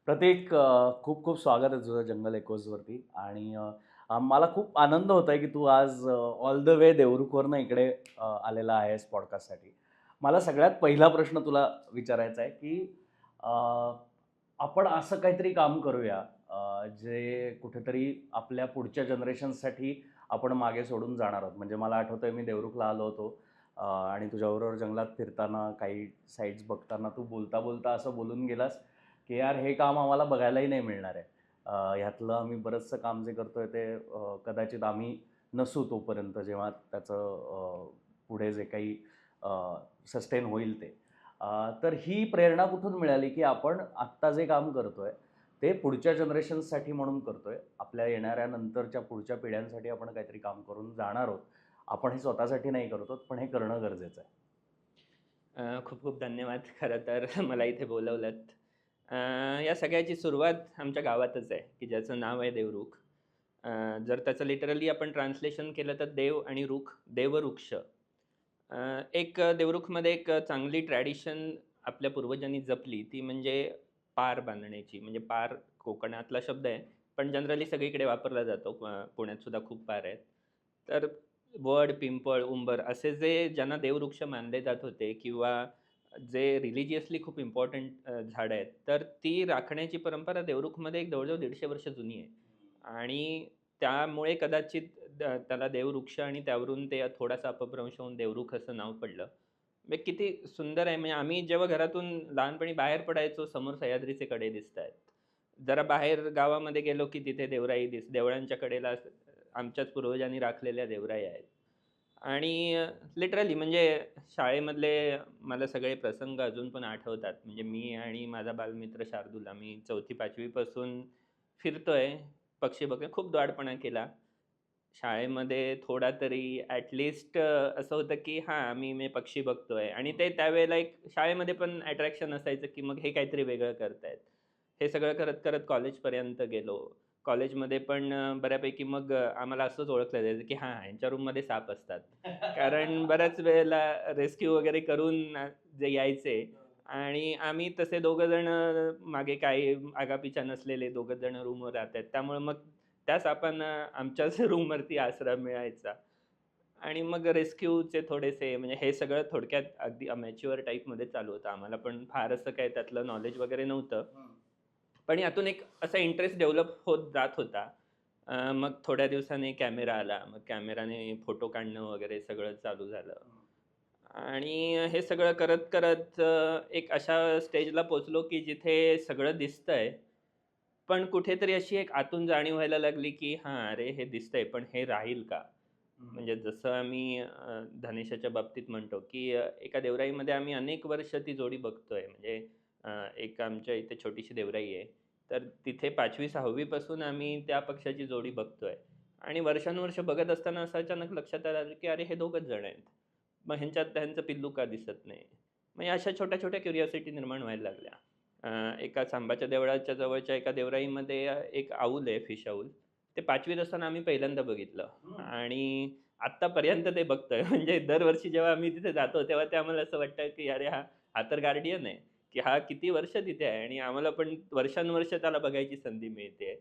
प्रतीक, खूप खूप स्वागत आहे तुझं जंगल एकोजवरती. आणि मला खूप आनंद होत आहे की तू आज ऑल द वे देवरुखवरनं इकडे आलेला आहेस पॉडकास्टसाठी. मला सगळ्यात पहिला प्रश्न तुला विचारायचा आहे की अ, आपण असं काहीतरी काम करूया जे कुठेतरी आपल्या पुढच्या जनरेशन्ससाठी आपण मागे सोडून जाणार आहोत. म्हणजे मला आठवतंय मी देवरुखला आलो होतो आणि तुझ्याबरोबर जंगलात फिरताना काही साईट्स बघताना तू बोलता बोलता असं बोलून गेलास की यार हे काम आम्हाला बघायलाही नाही मिळणार आहे. ह्यातलं आम्ही बरंचसं काम जे करतोय ते कदाचित आम्ही नसू तोपर्यंत जेव्हा त्याचं पुढे जे काही सस्टेन होईल ते. तर ही प्रेरणा कुठून मिळाली की आपण आत्ता जे काम करतोय ते पुढच्या जनरेशन्ससाठी म्हणून करतोय. आपल्या येणाऱ्या नंतरच्या पुढच्या पिढ्यांसाठी आपण काहीतरी काम करून जाणार आहोत. आपण हे स्वतःसाठी नाही करत आहोत, पण हे करणं गरजेचं आहे. खूप खूप धन्यवाद खरं तर मला इथे बोलवलंत. अ, या सगळ्याची सुरुवात आमच्या गावातच आहे, की ज्याचं नाव आहे देवरुख. जर त्याचं लिटरली आपण ट्रान्सलेशन केलं तर देव आणि रुख, देववृक्ष. एक देवरुखमध्ये एक चांगली ट्रॅडिशन आपल्या पूर्वजांनी जपली, ती म्हणजे पार बांधण्याची. म्हणजे पार कोकणातला शब्द आहे, पण जनरली सगळीकडे वापरला जातो. पुण्यात सुद्धा खूप पार आहेत. तर वड, पिंपळ, उंबर असे जे ज्यांना देववृक्ष मानले जात होते किंवा जे रिलिजियसली खूप इम्पॉर्टंट झाडं आहेत, तर ती राखण्याची परंपरा देवरुखमध्ये एक जवळ-जवळ 150 वर्ष जुनी आहे. आणि त्यामुळे कदाचित त्याला देववृक्ष आणि त्यावरून ते थोडासा अपभ्रंश होऊन देवरुख असं नाव पडलं. म्हणजे किती सुंदर आहे. म्हणजे आम्ही जेव्हा घरातून लहानपणी बाहेर पडायचो, समोर सह्याद्रीचे कडे दिसतायत. जरा बाहेर गावामध्ये गेलो की तिथे देवराई देवळांच्या कडेला आमच्याच पूर्वजांनी राखलेल्या देवराई आहेत. आणि लिटरली म्हणजे शाळेमधले मला सगळे प्रसंग अजून पण आठवतात. म्हणजे मी आणि माझा बालमित्र शार्दूल आम्ही 4थी-5वी पासून फिरतोय. पक्षी बघून खूप द्वाडपणा केला. शाळेमध्ये थोडा तरी असं होतं की हां, मी पक्षी बघतोय आणि ते त्यावेळेला एक शाळेमध्ये पण अट्रॅक्शन असायचं की मग हे काहीतरी वेगळं करतायत. हे सगळं करत-करत कॉलेजपर्यंत गेलो. कॉलेजमध्ये पण बऱ्यापैकी मग आम्हाला असंच ओळखलं जायचं की हां, ह्यांच्या रूममध्ये साप असतात. कारण बऱ्याच वेळेला रेस्क्यू वगैरे करून जे यायचे आणि आम्ही तसे दोघं जण मागे काही आगापिछा नसलेले दोघं जण रूमवर राहतायत. त्यामुळे मग त्या सापांना आमच्याच रूमवरती आसरा मिळायचा. आणि मग रेस्क्यूचे थोडेसे म्हणजे हे सगळं थोडक्यात अगदी अमॅच्युअर टाइपमध्ये चालू होतं. आम्हाला पण फार असं काही त्यातलं नॉलेज वगैरे नव्हतं. पण यातून एक असा इंटरेस्ट डेव्हलप होत जात होता. मग थोड्या दिवसांनी कॅमेरा आला. मग कॅमेराने फोटो काढणं वगैरे सगळं चालू झालं. आणि हे सगळं करत-करत एक अशा स्टेजला पोहोचलो, की जिथे सगळं दिसतंय. पण कुठेतरी अशी एक आतून जाणीव व्हायला लागली, की हां, अरे हे दिसतंय, पण हे राहील का? म्हणजे जसं आम्ही धनेशाच्या बाबतीत म्हणतो, की एका देवराईमध्ये आम्ही अनेक वर्ष ती जोडी बघतोय. म्हणजे एक आमच्या इथे छोटीशी देवराई आहे. तर तिथे 5वी-6वी पासून आम्ही त्या पक्ष्याची जोडी बघतोय. आणि वर्षानुवर्ष बघत असताना असं अचानक लक्षात आलं, की अरे हे दोघंच जण आहेत. मग ह्यांच्यात त्यांचं पिल्लू का दिसत नाही? म्हणजे अशा छोट्या-छोट्या क्युरिओसिटी निर्माण व्हायला लागल्या. एका सांबाच्या देवळाच्या जवळच्या एका देवराईमध्ये एक आऊल आहे, फिश आऊल. ते 5वीत असताना आम्ही पहिल्यांदा बघितलं आणि आत्तापर्यंत ते बघतोय. म्हणजे दरवर्षी जेव्हा आम्ही तिथे जातो, तेव्हा ते आम्हाला असं वाटतं, की अरे हा तर गार्डियन आहे, की हा किती वर्ष तिथे आहे आणि आम्हाला पण वर्षानुवर्ष त्याला बघायची संधी मिळते.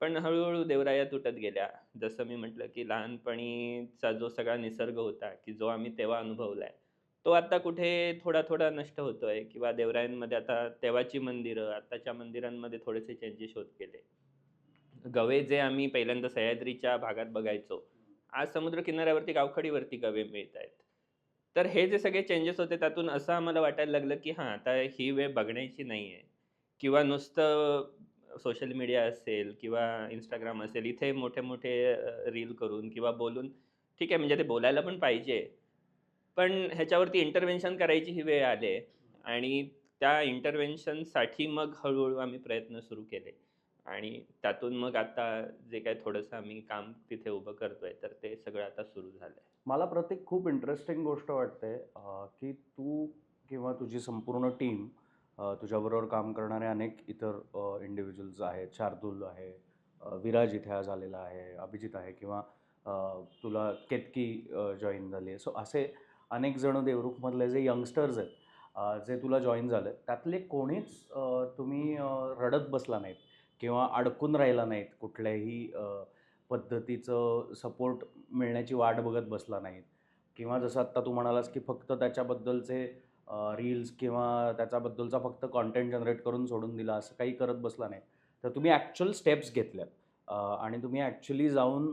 पण हळू देवराया तुटत गेल्या. जसं मी म्हटलं, की लहानपणीचा जो सगळा निसर्ग होता, की जो आम्ही तेव्हा अनुभवलाय, तो आता कुठे थोडा-थोडा नष्ट होतोय किंवा देवरायांमध्ये आता तेव्हाची मंदिरं, आत्ताच्या मंदिरांमध्ये थोडेसे चेंजेस होत गेले. गवे जे आम्ही पहिल्यांदा सह्याद्रीच्या भागात बघायचो, आज समुद्र किनाऱ्यावरती गावखडीवरती गवे मिळतायत. तर हे जे सगळे चेंजेस होते त्यातून असं आम्हाला वाटायला लागलं, की हां, आता ही वेळ बघण्याची नाहीये किंवा नुसतं सोशल मीडिया असेल किंवा Instagram असेल, इथे मोठे-मोठे रील करून किंवा बोलून ठीक आहे, म्हणजे ते बोलायला पण पाहिजे. पण ह्याच्यावरती इंटरव्हेन्शन करायची ही वेळ आली आहे आणि त्या इंटरव्हेन्शनसाठी मग हळू आम्ही प्रयत्न सुरू केले आणि त्यातून मग आता जे काही थोडंसं आम्ही काम तिथे उभं करतोय, तर ते सगळं आता सुरू झालंय. मला प्रत्येक खूप इंटरेस्टिंग गोष्ट वाटते की तू किंवा तुझी संपूर्ण टीम तुझ्याबरोबर काम करणारे अनेक इतर इंडिव्हिज्युअल्स आहेत. शार्दूल आहे, विराज इथे आज आलेला आहे, अभिजित आहे किंवा तुला केतकी जॉईन झाली आहे. सो असे अनेक जण देवरुखमधले जे यंगस्टर्स आहेत जे तुला जॉईन झालं त्यातले कोणीच तुम्ही रडत बसला नाहीत किंवा अडकून राहिला नाहीत, कुठल्याही पद्धतीचं सपोर्ट मिळण्याची वाट बघत बसला नाहीत किंवा जसं आत्ता तू म्हणालास की फक्त त्याच्याबद्दलचे रील्स किंवा त्याच्याबद्दलचा फक्त कॉन्टेंट जनरेट करून सोडून दिला, असं काही करत बसला नाही. तर तुम्ही ॲक्च्युअल स्टेप्स घेतल्यात आणि तुम्ही ॲक्च्युअली जाऊन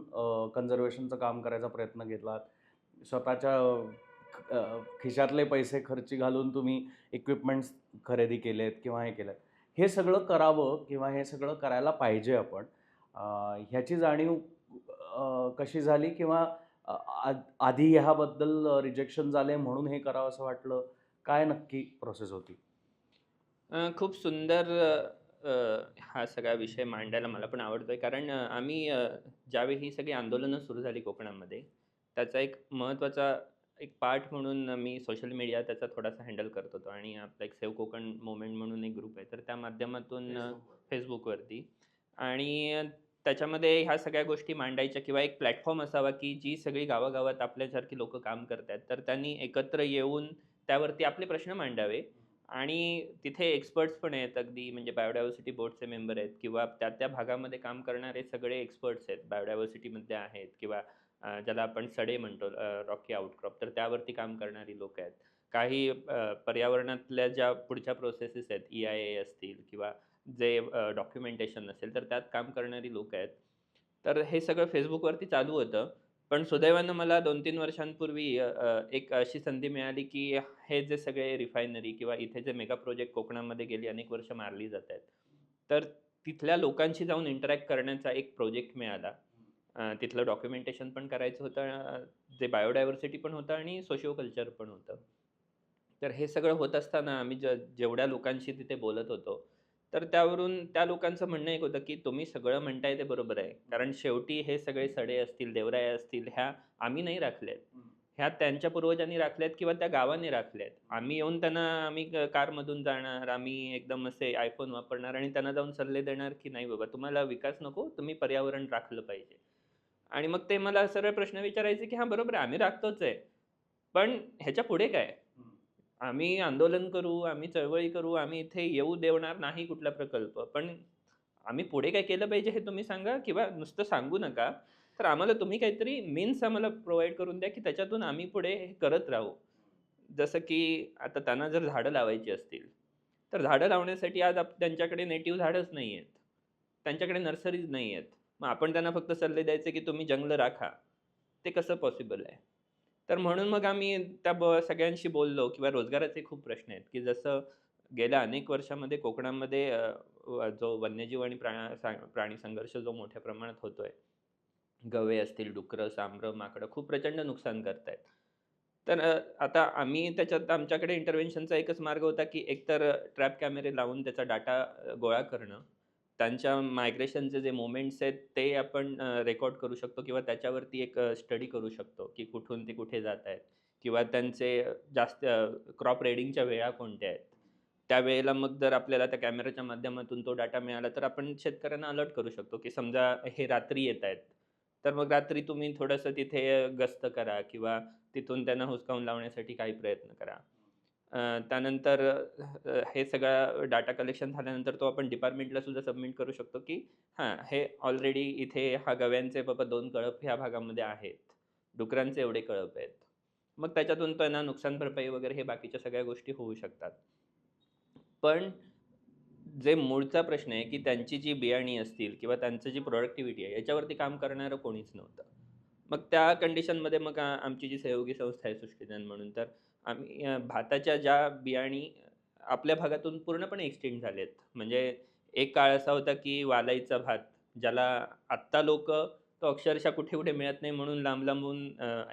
कन्झर्वेशनचं काम करायचा प्रयत्न घेतलात. स्वतःच्या खिशातले पैसे खर्ची घालून तुम्ही इक्विपमेंट्स खरेदी केलेत किंवा हे केलेत. हे सगळं करावं किंवा हे सगळं करायला पाहिजे आपण. ह्याची जाणीव कशी झाली किंवा अ, आ आधी ह्याबद्दल रिजेक्शन झाले म्हणून हे करावं असं वाटलं? काय नक्की प्रोसेस होती? खूप सुंदर हा सगळा विषय मांडायला मला पण आवडतोय कारण आम्ही ज्यावेळी ही सगळी आंदोलनं सुरू झाली कोकणामध्ये, त्याचा एक महत्त्वाचा एक पार्ट म्हणून मी सोशल मीडिया त्याचा थोडासा हँडल करत होतो आणि आपला एक सेव्ह कोकण मूव्हमेंट म्हणून एक ग्रुप आहे. तर त्या माध्यमातून फेसबुकवरती आणि त्याच्यामध्ये ह्या सगळ्या गोष्टी मांडायच्या किंवा एक प्लॅटफॉर्म असावा, की जी सगळी गावागावात आपल्यासारखी लोकं काम करतायत, तर त्यांनी एकत्र येऊन त्यावरती आपले प्रश्न मांडावे आणि तिथे एक्सपर्ट्स पण आहेत अगदी म्हणजे बायोडायव्हर्सिटी बोर्डचे मेंबर आहेत किंवा त्या भागामध्ये काम करणारे सगळे एक्सपर्ट्स आहेत. बायोडायव्हर्सिटीमध्ये आहेत किंवा ज्याला आपण सडे म्हणतो रॉकी आउटक्रॉप तर त्यावरती काम करणारी लोकं आहेत. काही पर्यावरणातल्या ज्या पुढच्या प्रोसेसेस आहेत, EIA असतील किंवा जे डॉक्युमेंटेशन असेल, तर त्यात काम करणारी लोकं आहेत. तर हे सगळं Facebookवरती चालू होतं. पण सुदैवानं मला 2-3 वर्षांपूर्वी एक अशी संधी मिळाली, की हे जे सगळे रिफायनरी किंवा इथे जे मेगा प्रोजेक्ट कोकणामध्ये गेली अनेक वर्ष मारली जातायत. तर तिथल्या लोकांशी जाऊन इंटरॅक्ट करण्याचा एक प्रोजेक्ट मिळाला. तिथलं डॉक्युमेंटेशन पण करायचं होतं. जे बायोडायव्हर्सिटी पण होतं आणि सोशिओ कल्चर पण होतं. तर हे सगळं होत असताना आम्ही जेवढ्या लोकांशी तिथे बोलत होतो, तर त्यावरून त्या लोकांचं म्हणणं एक होतं, की तुम्ही सगळं म्हणताय ते बरोबर आहे. कारण शेवटी हे सगळे सडे असतील, देवराया असतील, ह्या आम्ही नाही राखल्यात. ह्या त्यांच्या पूर्वजांनी राखल्यात किंवा त्या गावाने राखल्यात. आम्ही येऊन त्यांना आम्ही कारमधून जाणार, आम्ही एकदम असे iPhone वापरणार आणि त्यांना जाऊन सल्ले देणार, की नाही बाबा तुम्हाला विकास नको, तुम्ही पर्यावरण राखलं पाहिजे. आणि मग ते मला सरळ प्रश्न विचारायचे, की "हां, बरोबर आहे, आम्ही राखतोच आहे. पण ह्याच्या पुढे काय? आम्ही आंदोलन करू, आम्ही चळवळी करू, आम्ही इथे येऊ देणार नाही कुठला प्रकल्प. पण आम्ही पुढे काय केलं पाहिजे हे तुम्ही सांगा किंवा नुसतं सांगू नका. तर आम्हाला तुम्ही काहीतरी मीन्स आम्हाला प्रोव्हाईड करून द्या, की त्याच्यातून आम्ही पुढे हे करत राहू." जसं की आता त्यांना जर झाडं लावायची असतील, तर झाडं लावण्यासाठी आज त्यांच्याकडे नेटिव्ह झाडच नाही आहेत. त्यांच्याकडे नर्सरीज नाही आहेत. मग आपण त्यांना फक्त सल्ले द्यायचे, की तुम्ही जंगलं राखा. ते कसं पॉसिबल आहे? तर म्हणून मग आम्ही त्या सगळ्यांशी बोललो किंवा रोजगाराचे खूप प्रश्न आहेत, की जसं गेल्या अनेक वर्षामध्ये कोकणामध्ये जो वन्यजीव आणि प्राणी संघर्ष जो मोठ्या प्रमाणात होतोय. गवे असतील, डुकरं, सांबरं, माकडं खूप प्रचंड नुकसान करतायत. तर आता आम्ही त्याच्यात आमच्याकडे इंटरव्हेन्शनचा एकच मार्ग होता, की एकतर ट्रॅप कॅमेरे लावून त्याचा डाटा गोळा करणं. त्यांच्या मायग्रेशनचे जे मोमेंट्स आहेत ते आपण रेकॉर्ड करू शकतो किंवा त्याच्यावरती एक स्टडी करू शकतो, की कुठून ते कुठे जातायत किंवा त्यांचे जास्त क्रॉप रेडिंगच्या वेळा कोणत्या आहेत. त्यावेळेला मग जर आपल्याला त्या कॅमेऱ्याच्या माध्यमातून तो डाटा मिळाला, तर आपण शेतकऱ्यांना अलर्ट करू शकतो, की समजा हे रात्री येतायत. तर मग रात्री तुम्ही थोडंसं तिथे गस्त करा किंवा तिथून त्यांना हुसकावून लावण्यासाठी काही प्रयत्न करा. त्यानंतर हे सगळा डाटा कलेक्शन झाल्यानंतर तो आपण डिपार्टमेंटला सुद्धा सबमिट करू शकतो, की हां, हे ऑलरेडी इथे हा गव्यांचे बाबा 2 कळप ह्या भागामध्ये आहेत. डुकरांचे एवढे कळप आहेत. मग त्याच्यातून त्यांना नुकसान भरपाई वगैरे हे बाकीच्या सगळ्या गोष्टी होऊ शकतात. पण जे मूळचा प्रश्न आहे, की त्यांची जी बियाणी असतील किंवा त्यांचं जी प्रॉडक्टिव्हिटी आहे, याच्यावरती काम करणारं कोणीच नव्हतं. मग त्या कंडिशनमध्ये मग आमची जी सहयोगी संस्था आहे सृष्टीज्ञान म्हणून, तर आम्ही भाताच्या ज्या बियाणी आपल्या भागातून पूर्णपणे एक्सटिंक्ट झालेत. म्हणजे एक काळ असा होता, की वालाईचा भात, ज्याला आत्ता लोकं तो अक्षरशः कुठे-कुठे मिळत नाही म्हणून लांब-लांबून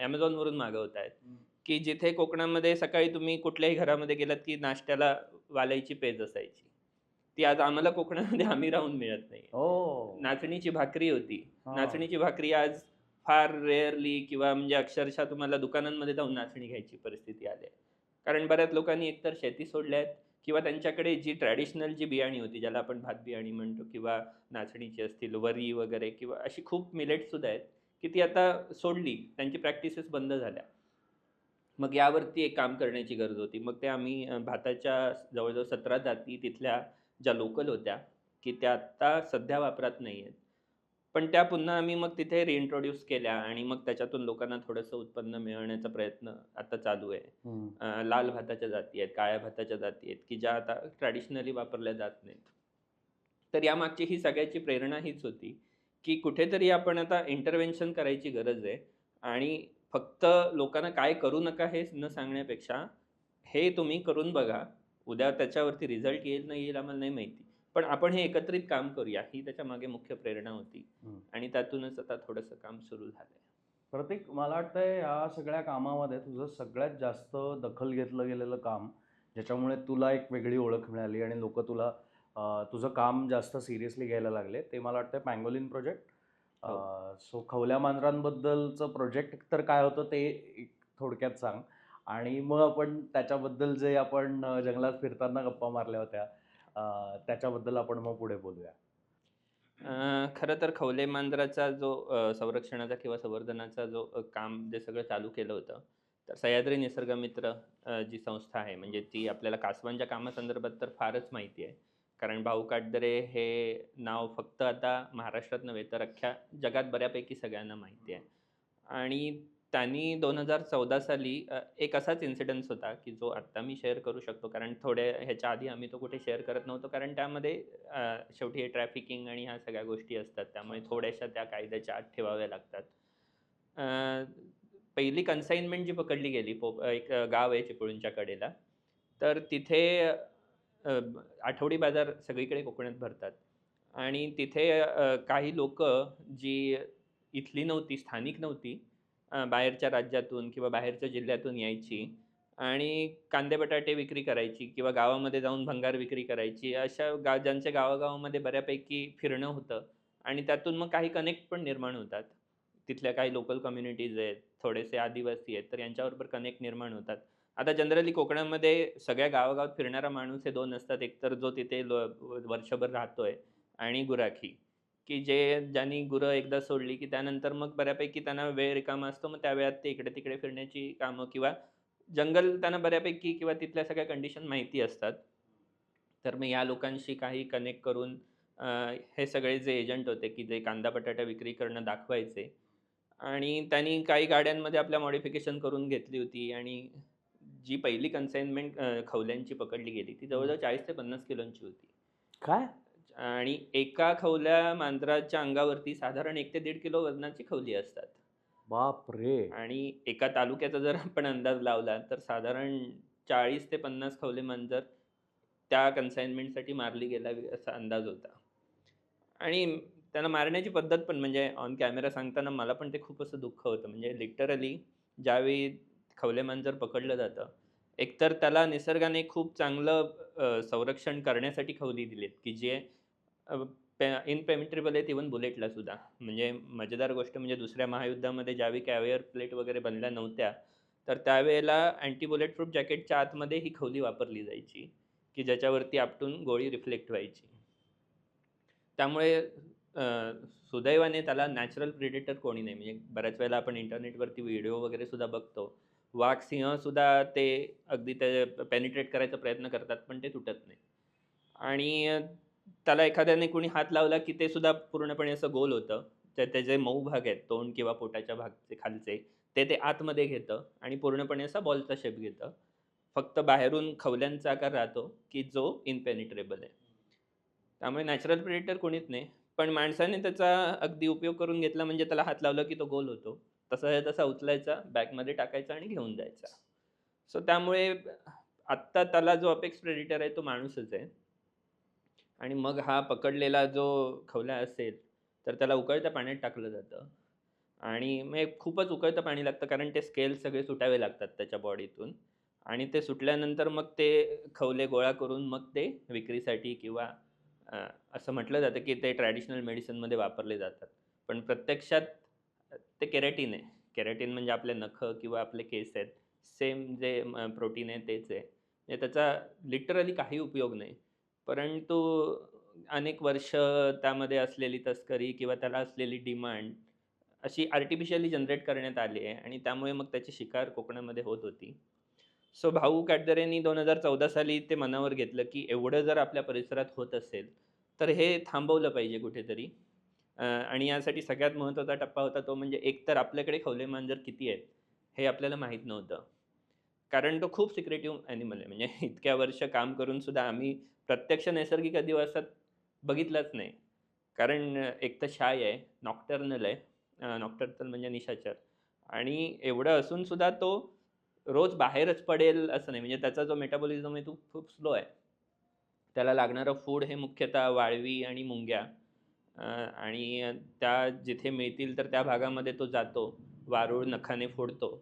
Amazonवरून मागवतायत. की जिथे कोकणामध्ये सकाळी तुम्ही कुठल्याही घरामध्ये गेलात, की नाश्त्याला वालाईची पेज असायची. ती आज आम्हाला कोकणामध्ये आम्ही राहून मिळत नाहीये. ओह! नाचणीची भाकरी होती. हां. नाचणीची भाकरी आज फार रेअरली किंवा म्हणजे अक्षरशः तुम्हाला दुकानांमध्ये जाऊन नाचणी घ्यायची परिस्थिती आली आहे. कारण बऱ्याच लोकांनी एकतर शेती सोडल्या आहेत किंवा त्यांच्याकडे जी ट्रॅडिशनल जी बियाणी होती, ज्याला आपण भात बियाणी म्हणतो किंवा नाचणीची असतील, वरी वगैरे किंवा अशी खूप मिलेट्ससुद्धा आहेत, की ती आता सोडली. त्यांची प्रॅक्टिसेस बंद झाल्या. मग यावरती एक काम करण्याची गरज होती. मग ते आम्ही भाताच्या जवळ-जवळ 17 जाती तिथल्या ज्या लोकल होत्या, की त्या आत्ता सध्या वापरात नाहीयेत. पण त्या पुन्हा आम्ही मग तिथे रिइंट्रोड्यूस केल्या आणि मग त्याच्यातून लोकांना थोडंसं उत्पन्न मिळवण्याचा प्रयत्न आता चालू आहे. हं. लाल भाताच्या जाती आहेत, काळ्या भाताच्या जाती आहेत, की ज्या आता ट्रॅडिशनली वापरल्या जात नाहीत. तर यामागची ही सगळ्याची प्रेरणा हीच होती, की कुठेतरी आपण आता इंटरव्हेन्शन करायची गरज आहे आणि फक्त लोकांना काय करू नका हे न सांगण्यापेक्षा, हे तुम्ही करून बघा. उद्या त्याच्यावरती रिझल्ट येईल, नाही येईल आम्हाला नाही माहिती. पण आपण हे एकत्रित काम करूया, ही त्याच्यामागे मुख्य प्रेरणा होती हं. आणि त्यातूनच आता थोडंसं काम सुरू झालंय. प्रतीक, मला वाटतंय या सगळ्या कामामध्ये तुझं सगळ्यात जास्त दखल घेतलं गेलेलं काम, ज्याच्यामुळे तुला एक वेगळी ओळख मिळाली आणि लोक तुला तुझं काम जास्त सिरियसली घ्यायला लागले, ते मला वाटतं पँगोलिन प्रोजेक्ट. हो. सो खवल्या मांजरांबद्दलचं प्रोजेक्ट तर काय होतं ते एक थोडक्यात सांग, आणि मग आपण त्याच्याबद्दल जे आपण जंगलात फिरताना गप्पा मारल्या होत्या, त्याच्याबद्दल आपण मग पुढे बोलूया. खरं तर खवले मांजराचा जो संरक्षणाचा किंवा संवर्धनाचा जो काम जे सगळं चालू केलं होतं, तर सह्याद्री निसर्ग मित्र जी संस्था आहे, म्हणजे ती आपल्याला कासवांच्या कामासंदर्भात तर फारच माहिती आहे. कारण भाऊ काटदरे हे नाव फक्त आता महाराष्ट्रात नव्हे, तर अख्ख्या जगात बऱ्यापैकी सगळ्यांना माहिती आहे. आणि त्यांनी 2014 साली एक असाच इन्सिडन्स होता, की जो आत्ता मी शेअर करू शकतो. कारण थोड्या ह्याच्या आधी आम्ही तो कुठे शेअर करत नव्हतो. कारण त्यामध्ये शेवटी हे ट्रॅफिकिंग आणि ह्या सगळ्या गोष्टी असतात. त्यामुळे थोड्याशा त्या कायद्याच्या आत ठेवाव्या लागतात. अ, पहिली कन्साइनमेंट जी पकडली गेली एक गाव आहे चिपळूणच्या कडेला. तर तिथे आठवडी बाजार सगळीकडे कोकणात भरतात आणि तिथे काही लोकं जी इथली नव्हती, स्थानिक नव्हती, बाहेरच्या राज्यातून किंवा बाहेरच्या जिल्ह्यातून यायची आणि कांदे बटाटे विक्री करायची किंवा गावामध्ये जाऊन भंगार विक्री करायची. अशा ज्यांच्या गावागावामध्ये बऱ्यापैकी फिरणं होतं आणि त्यातून मग काही कनेक्ट पण निर्माण होतात. तिथल्या काही लोकल कम्युनिटीज आहेत, थोडेसे आदिवासी आहेत, तर यांच्याबरोबर कनेक्ट निर्माण होतात. आता जनरली कोकणामध्ये सगळ्या गावागावात फिरणारा माणूस हे 2 असतात. एक तर जो तिथे वर्षभर राहतोय आणि गुराखी, की ज्यांनी गुरं एकदा सोडली, की त्यानंतर मग बऱ्यापैकी त्यांना वेळ रिकामा असतो. मग त्या वेळात ते इकडे-तिकडे फिरण्याची कामं किंवा जंगल त्यांना बऱ्यापैकी किंवा तिथल्या सगळ्या कंडिशन माहिती असतात. तर मग या लोकांशी काही कनेक्ट करून अ, हे सगळे जे एजंट होते, की जे कांदा बटाटा विक्री करणं दाखवायचे आणि त्यांनी काही गाड्यांमध्ये आपल्या मॉडिफिकेशन करून घेतली होती आणि जी पहिली कन्साइनमेंट खवल्यांची पकडली गेली, ती हं. जवळ-जवळ 40 ते 50 किलोची होती. काय? आणि एका खवल्या मांजराच्या अंगावरती साधारण 1 ते 1.5 किलो वजनाची खवली असतात. बाप रे! आणि एका तालुक्याचा जर आपण अंदाज लावला, तर साधारण 40 ते 50 खवले मांजर त्या कन्साइनमेंटसाठी मारली गेलावी असा अंदाज होता. आणि त्यांना मारण्याची पद्धत पण म्हणजे ऑन कॅमेरा सांगताना मला पण ते खूप असं दुःख होतं. म्हणजे लिटरली ज्यावेळी खवले मांजर पकडलं जातं, एकतर त्याला निसर्गाने खूप चांगलं संरक्षण करण्यासाठी खवली दिलीत, की जे अ, इम्पेनिट्रेबल आहेत इव्हन बुलेटला सुद्धा. म्हणजे मजेदार गोष्ट म्हणजे दुसऱ्या महायुद्धामध्ये ज्यावेळी कॅव्हिअर प्लेट वगैरे बनल्या नव्हत्या, तर त्यावेळेला अँटी बुलेट प्रूफ जॅकेटच्या आतमध्ये ही खवली वापरली जायची, की ज्याच्यावरती आपटून गोळी रिफ्लेक्ट व्हायची. त्यामुळे अ, सुदैवाने त्याला नॅचरल प्रिडेटर कोणी नाही. म्हणजे बऱ्याच वेळेला आपण इंटरनेटवरती व्हिडिओ वगैरे सुद्धा बघतो. वाघ, सिंह सुद्धा ते अगदी ते पेनिट्रेट करायचा प्रयत्न करतात, पण ते तुटत नाही. आणि त्याला एखाद्याने कोणी हात लावला, की ते सुद्धा पूर्णपणे असं गोल होतं. तर त्याचे मऊ भाग आहेत, तोंड किंवा पोटाच्या भागचे खालचे, ते आतमध्ये घेतं आणि पूर्णपणे असा बॉलचा शेप घेतं. फक्त बाहेरून खवल्यांचा आकार राहतो, की जो इम्पेनिट्रेबल आहे. त्यामुळे नॅचरल प्रेडेटर कोणीच नाही. पण माणसाने त्याचा अगदी उपयोग करून घेतला म्हणजे त्याला हात लावला, की तो गोल होतो. तसाच्या तसा उचलायचा, बॅगमध्ये टाकायचा आणि घेऊन जायचा. सो त्यामुळे आत्ता त्याला जो अपेक्स प्रेडेटर आहे तो माणूसच आहे. आणि मग हा पकडलेला जो खवला असेल, तर त्याला उकळत्या पाण्यात टाकलं जातं आणि मग एक खूपच उकळतं पाणी लागतं कारण ते स्केल सगळे सुटावे लागतात त्याच्या बॉडीतून आणि ते सुटल्यानंतर मग ते खवले गोळा करून मग ते विक्रीसाठी किंवा अ, असं म्हटलं जातं, की ते ट्रॅडिशनल मेडिसिनमध्ये वापरले जातात. पण प्रत्यक्षात ते केराटिन आहे. केराटिन म्हणजे आपले नखं किंवा आपले केस आहेत. सेम जे प्रोटीन आहे तेच आहे. म्हणजे त्याचा लिटरली काही उपयोग नाही. परंतु अनेक वर्ष त्यामध्ये असलेली तस्करी किंवा त्याला असलेली डिमांड अशी आर्टिफिशियली जनरेट करण्यात आली आहे आणि त्यामुळे मग त्याची शिकार कोकणामध्ये होत होती. सो भाऊ कॅटदरेंनी 2014 साली ते मनावर घेतलं, की एवढं जर आपल्या परिसरात होत असेल, तर हे थांबवलं पाहिजे कुठेतरी. आणि यासाठी सगळ्यात महत्त्वाचा टप्पा होता तो म्हणजे एकतर आपल्याकडे खवले मांजर किती आहेत, हे आपल्याला माहीत नव्हतं. कारण तो खूप सिक्रेटिव्ह ॲनिमल आहे. म्हणजे इतक्या वर्ष काम करून सुद्धा आम्ही प्रत्यक्ष नैसर्गिक अधिवासात बघितलाच नाही. कारण एक तर शाय आहे, नॉक्टर्नल आहे. नॉक्टर्नल म्हणजे निशाचर आणि एवढं असून सुद्धा तो रोज बाहेरच पडेल असं नाही. म्हणजे त्याचा जो मेटाबॉलिझम आहे तो खूप स्लो आहे. त्याला लागणारं फूड हे मुख्यतः वाळवी आणि मुंग्या आणि त्या जिथे मिळतील तर त्या भागामध्ये तो जातो. वारूळ नखाने फोडतो.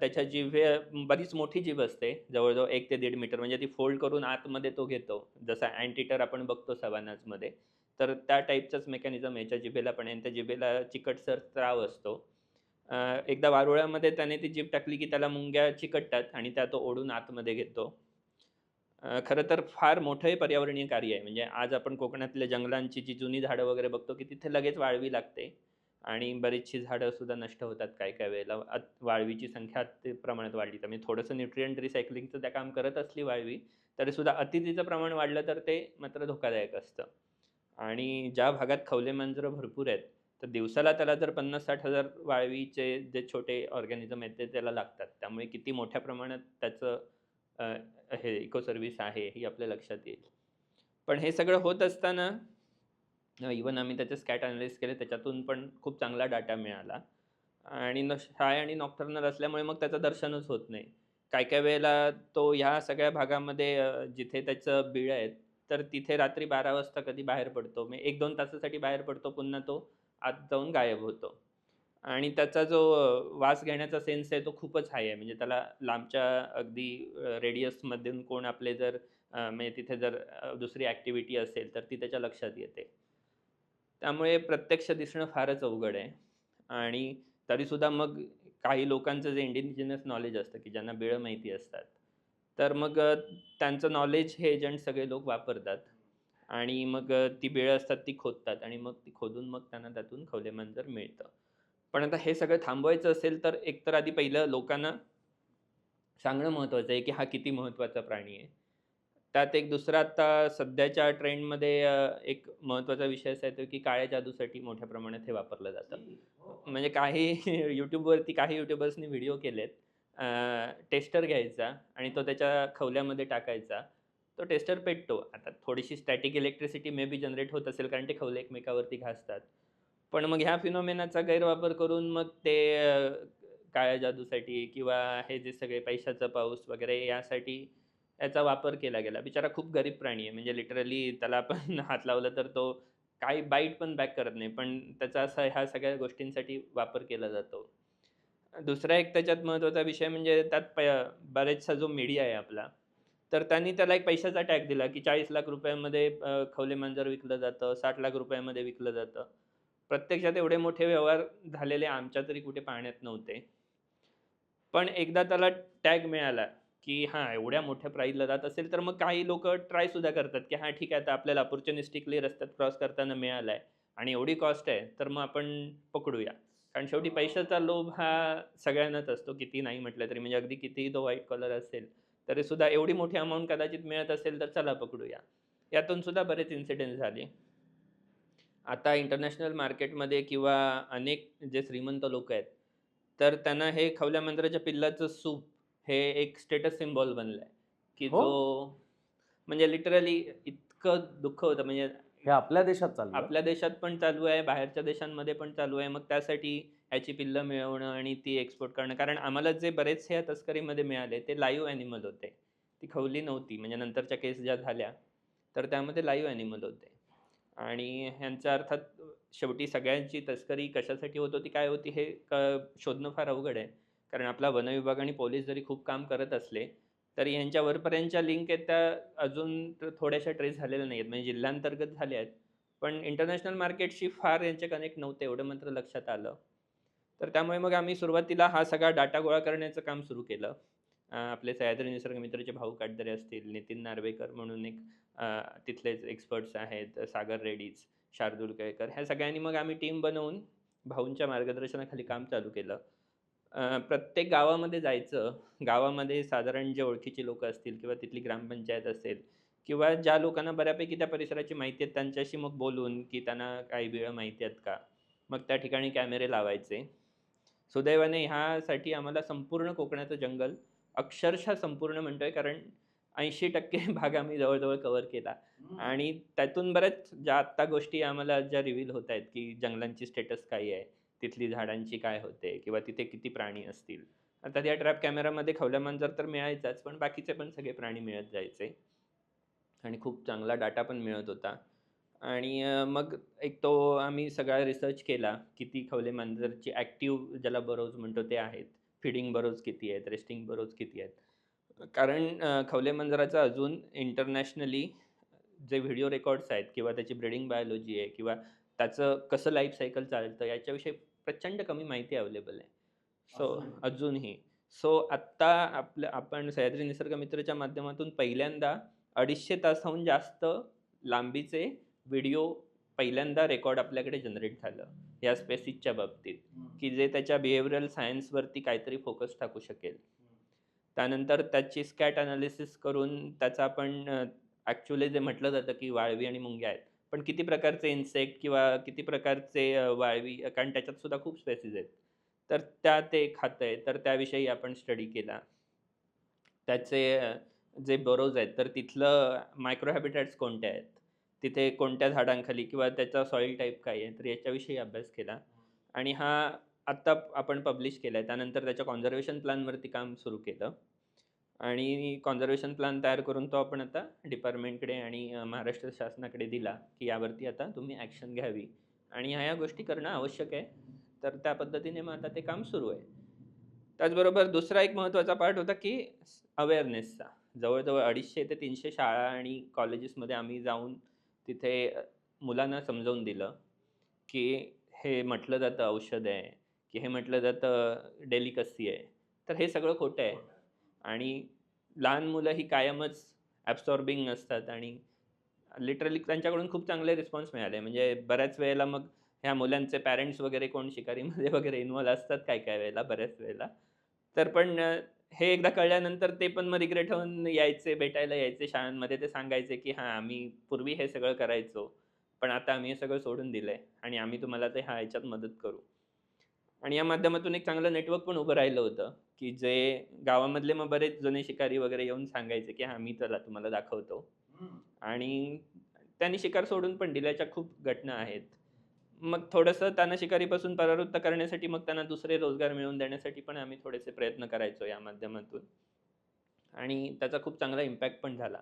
त्याच्या बरीच मोठी जीभ असते. जवळ-जवळ 1 ते 1.5 मीटर म्हणजे ती फोल्ड करून आतमध्ये तो घेतो. जसा अँटीटर आपण बघतो सवानाजमध्ये. तर त्या टाईपचंच मेकॅनिझम याच्या जिभेला पण आहे आणि त्या जिभेला चिकटसर स्राव असतो. एकदा वारुळामध्ये त्याने ती जीभ टाकली की त्याला मुंग्या चिकटतात आणि त्या तो ओढून आतमध्ये घेतो. खरं तर फार मोठं हे पर्यावरणीय कार्य आहे. म्हणजे आज आपण कोकणातल्या जंगलांची जी जुनी झाडं वगैरे बघतो, की तिथे लगेच वाळवी लागते आणि बरीचशी झाडं सुद्धा नष्ट होतात काही-काही वेळेला. वाळवीची संख्या अति प्रमाणात वाढली तर म्हणजे थोडंसं न्यूट्रिएंट रिसायकलिंगचं त्या काम करत असली वाळवी, तरीसुद्धा अति तिचं प्रमाण वाढलं तर ते मात्र धोकादायक असतं. आणि ज्या भागात खवले मांजरं भरपूर आहेत, तर दिवसाला त्याला जर 50,000-60,000 वाळवीचे जे छोटे ऑर्गॅनिझम आहेत ते त्याला लागतात. त्यामुळे किती मोठ्या प्रमाणात त्याचं अ, हे इको सर्व्हिस आहे, ही आपल्या लक्षात येईल. पण हे सगळं होत असताना इव्हन आम्ही त्याचे स्कॅट अॅनालिसिस केले, त्याच्यातून पण खूप चांगला डाटा मिळाला. आणि शाय आणि नॉक्टर्नल असल्यामुळे मग त्याचं दर्शनच होत नाही. काही-काही वेळेला तो ह्या सगळ्या भागामध्ये जिथे त्याचं बिळं आहेत, तर तिथे रात्री 12 वाजता कधी बाहेर पडतो. मग 1-2 तासासाठी बाहेर पडतो, पुन्हा तो आत जाऊन गायब होतो. आणि त्याचा जो वास घेण्याचा सेन्स आहे तो खूपच हाय आहे. म्हणजे त्याला लांबच्या अगदी रेडियसमधून कोण आपले जर म्हणजे तिथे जर दुसरी ॲक्टिव्हिटी असेल, तर ती त्याच्या लक्षात येते. त्यामुळे प्रत्यक्ष दिसणं फारच अवघड आहे. आणि तरीसुद्धा मग काही लोकांचं जे इंडिजिनस नॉलेज असतं, की ज्यांना बिळं माहिती असतात. तर मग त्यांचं नॉलेज हे एजंट सगळे लोक वापरतात आणि मग ती बिळं असतात ती खोदतात आणि मग ती खोदून मग त्यांना त्यातून खवलेमांजर मिळतं. पण आता हे सगळं थांबवायचं असेल तर एकतर आधी पहिलं लोकांना सांगणं महत्त्वाचं आहे, की हा किती महत्त्वाचा प्राणी आहे. त्यात एक दुसरा आता सध्याच्या ट्रेंडमध्ये एक महत्त्वाचा विषय असा येतो, की काळ्या जादूसाठी मोठ्या प्रमाणात हे वापरलं जातं. म्हणजे काही YouTubeवरती काही यूट्यूबर्सनी व्हिडिओ केलेत. टेस्टर घ्यायचा आणि तो त्याच्या खवल्यामध्ये टाकायचा. तो टेस्टर पेटतो. आता थोडीशी static electricity may be generate होत असेल, कारण ते खवले एकमेकावरती घासतात. पण मग ह्या फिनॉमेनाचा गैरवापर करून मग ते काळ्या जादूसाठी किंवा हे जे सगळे पैशाचा पाऊस वगैरे यासाठी याचा वापर केला गेला. बिचारा खूप गरीब प्राणी आहे. म्हणजे लिटरली त्याला आपण हात लावला तर तो काही बाईट पण बॅक करत नाही. पण त्याचा असा ह्या सगळ्या गोष्टींसाठी वापर केला जातो. दुसरा एक त्याच्यात महत्त्वाचा विषय म्हणजे त्यात बरेचसा जो मीडिया आहे आपला, तर त्यांनी त्याला एक पैशाचा टॅग दिला, की ₹40,00,000 मध्ये खवले मांजर विकलं जातं, ₹60,00,000 मध्ये विकलं जातं. प्रत्यक्षात एवढे मोठे व्यवहार झालेले आमच्या तरी कुठे पाहण्यात नव्हते. पण एकदा त्याला टॅग मिळाला, की हां, एवढ्या मोठ्या प्राईजला जात असेल, तर मग काही लोकं ट्राय सुद्धा करतात, की हां, ठीक आहे, आता आपल्याला अपॉर्च्युनिस्टिकली रस्त्यात क्रॉस करताना मिळाला आहे आणि एवढी कॉस्ट आहे, तर मग आपण पकडूया. कारण शेवटी पैशाचा लोभ हा सगळ्यांनाच असतो, किती नाही म्हटलं तरी. म्हणजे अगदी कितीही तो व्हाईट कॉलर असेल, तरीसुद्धा एवढी मोठी अमाउंट कदाचित मिळत असेल, तर चला पकडूया. यातून सुद्धा बरेच इन्सिडेंट्स झाले. आता इंटरनॅशनल मार्केटमध्ये किंवा अनेक जे श्रीमंत लोकं आहेत, तर त्यांना हे खवल्या मांजराच्या पिल्लाचं सूप हे एक स्टेटस सिम्बॉल बनलं आहे, की हो? जो म्हणजे लिटरली इतकं दुःख होतं. म्हणजे हे आपल्या देशात चालू आहे? आपल्या देशात पण चालू आहे, बाहेरच्या देशांमध्ये पण चालू आहे. मग त्यासाठी ह्याची पिल्लं मिळवणं आणि ती एक्सपोर्ट करणं. कारण आम्हाला जे बरेचसे या तस्करीमध्ये मिळाले, ते लाईव्ह ॲनिमल होते. ती खवली नव्हती. म्हणजे नंतरच्या केस ज्या झाल्या, तर त्यामध्ये लाईव्ह ॲनिमल होते. आणि ह्यांचा अर्थात शेवटी सगळ्यांची तस्करी कशासाठी होत होती, काय होती हे शोधणं फार अवघड आहे. कारण आपला वन विभाग आणि पोलीस जरी खूप काम करत असले, तरी यांच्या वरपर्यंतच्या लिंक आहेत त्या अजून तर थोड्याशा ट्रेस झालेल्या नाहीयेत. म्हणजे जिल्ह्यांतर्गत झाल्या आहेत. पण इंटरनॅशनल मार्केटशी फार यांचे कनेक्ट नव्हते एवढं मात्र लक्षात आलं. तर त्यामुळे मग आम्ही सुरुवातीला हा सगळा डाटा गोळा करण्याचं काम सुरू केलं. आपले सह्याद्री निसर्ग मित्रचे भाऊ काटदरे असतील, नितीन नार्वेकर म्हणून एक तिथलेच एक्सपर्ट्स आहेत, सागर रेड्डीज, शार्दूल केळकर ह्या सगळ्यांनी मग आम्ही टीम बनवून भाऊंच्या मार्गदर्शनाखाली काम चालू केलं. प्रत्येक गावामध्ये जायचं. गावामध्ये साधारण जे ओळखीची लोकं असतील किंवा तिथली ग्रामपंचायत असेल किंवा ज्या लोकांना बऱ्यापैकी त्या परिसराची माहिती आहे त्यांच्याशी मग बोलून, की त्यांना काही बिळं माहिती आहेत का? मग त्या ठिकाणी कॅमेरे लावायचे. सुदैवाने ह्यासाठी आम्हाला संपूर्ण कोकणाचं जंगल, अक्षरशः संपूर्ण म्हणतोय कारण 80% भाग आम्ही जवळ-जवळ कव्हर केला. आणि त्यातून बऱ्याच ज्या आत्ता गोष्टी आम्हाला ज्या रिव्हील होत आहेत, की जंगलांची स्टेटस काय आहे, तिथली झाडांची काय होते किंवा तिथे किती प्राणी असतील. आता त्या ट्रॅप कॅमेरामध्ये खवल्या मांजर तर मिळायचाच, पण बाकीचे पण सगळे प्राणी मिळत जायचे आणि खूप चांगला डाटा पण मिळत होता. आणि मग एक तो आम्ही सगळा रिसर्च केला. किती खवले मांजरची ॲक्टिव्ह ज्याला बरोज म्हणतो ते आहेत. फीडिंग बरोज किती आहेत, रेस्टिंग बरोज किती आहेत. कारण खवले मांजराचं अजून इंटरनॅशनली जे व्हिडिओ रेकॉर्ड्स आहेत किंवा त्याची ब्रीडिंग बायोलॉजी आहे किंवा त्याचं कसं लाईफ सायकल चालतं याच्याविषयी प्रचंड कमी माहिती अवेलेबल आहे. सो अजूनही. सो आत्ता आपण सह्याद्री निसर्ग मित्रच्या माध्यमातून पहिल्यांदा 250 तासाहून जास्त लांबीचे व्हिडिओ पहिल्यांदा रेकॉर्ड आपल्याकडे जनरेट झालं, या स्पेसिसच्या बाबतीत, की जे त्याच्या बिहेवियरल सायन्सवरती काहीतरी फोकस टाकू शकेल. त्यानंतर त्याची स्कॅट एनालिसिस करून त्याचा आपण ॲक्चुअली जे म्हटलं जातं, की वाळवी आणि मुंग्या आहेत. पण किती प्रकारचे इन्सेक्ट किंवा किती प्रकारचे वाळवी कारण त्याच्यात सुद्धा खूप स्पेसीज आहेत. तर त्या ते खातंय, तर त्याविषयी आपण स्टडी केला. त्याचे जे बरोज आहेत, तर तिथलं मायक्रो हॅबिटॅट्स कोणते आहेत? तिथे कोणत्या झाडांखाली किंवा त्याचा सॉइल टाइप काय आहे? तर याच्याविषयी अभ्यास केला आणि हा आत्ता आपण पब्लिश केलाय. त्यानंतर त्याच्या कॉन्झर्वेशन प्लॅनवरती काम सुरू केलं आणि कॉन्झर्वेशन प्लॅन तयार करून तो आपण आता डिपार्टमेंटकडे आणि महाराष्ट्र शासनाकडे दिला, की यावरती आता तुम्ही ॲक्शन घ्यावी आणि ह्या-ह्या गोष्टी करणं आवश्यक आहे. तर त्या पद्धतीने मग आता ते काम सुरू आहे. त्याचबरोबर दुसरा एक महत्त्वाचा पार्ट होता, की अवेअरनेसचा. जवळ-जवळ 250 ते 300 शाळा आणि कॉलेजेसमध्ये आम्ही जाऊन तिथे मुलांना समजावून दिलं, की हे म्हटलं जातं औषध आहे, की हे म्हटलं जातं डेलिकसी आहे. तर हे सगळं खोटं आहे आणि लहान मुलं ही कायमच ॲब्सॉर्बिंग असतात आणि लिटरली त्यांच्याकडून खूप चांगले रिस्पॉन्स मिळाले. म्हणजे बऱ्याच वेळेला मग ह्या मुलांचे पॅरेंट्स वगैरे कोण शिकारीमध्ये वगैरे इन्व्हॉल्व असतात काही-काही वेळेला, बऱ्याच वेळेला. तर पण हे एकदा कळल्यानंतर ते पण मग रिग्रेट होऊन यायचे, भेटायला यायचे शाळांमध्ये. ते सांगायचे, की "हां, आम्ही पूर्वी हे सगळं करायचो, पण आता आम्ही हे सगळं सोडून दिलंय आणि आम्ही तुम्हाला ते ह्याच्यात मदत करू." आणि या माध्यमातून एक चांगलं नेटवर्क पण उभं राहिलं होतं, की जे गावामधले मग बरेच जुने शिकारी वगैरे येऊन सांगायचे, की "हां, मी चला तुम्हाला दाखवतो." आणि त्यांनी शिकार सोडून पण दिल्याच्या खूप घटना आहेत. मग थोडंसं त्यांना शिकारीपासून परावृत्त करण्यासाठी मग त्यांना दुसरे रोजगार मिळवून देण्यासाठी पण आम्ही थोडेसे प्रयत्न करायचो या माध्यमातून. आणि त्याचा खूप चांगला इम्पॅक्ट पण झाला.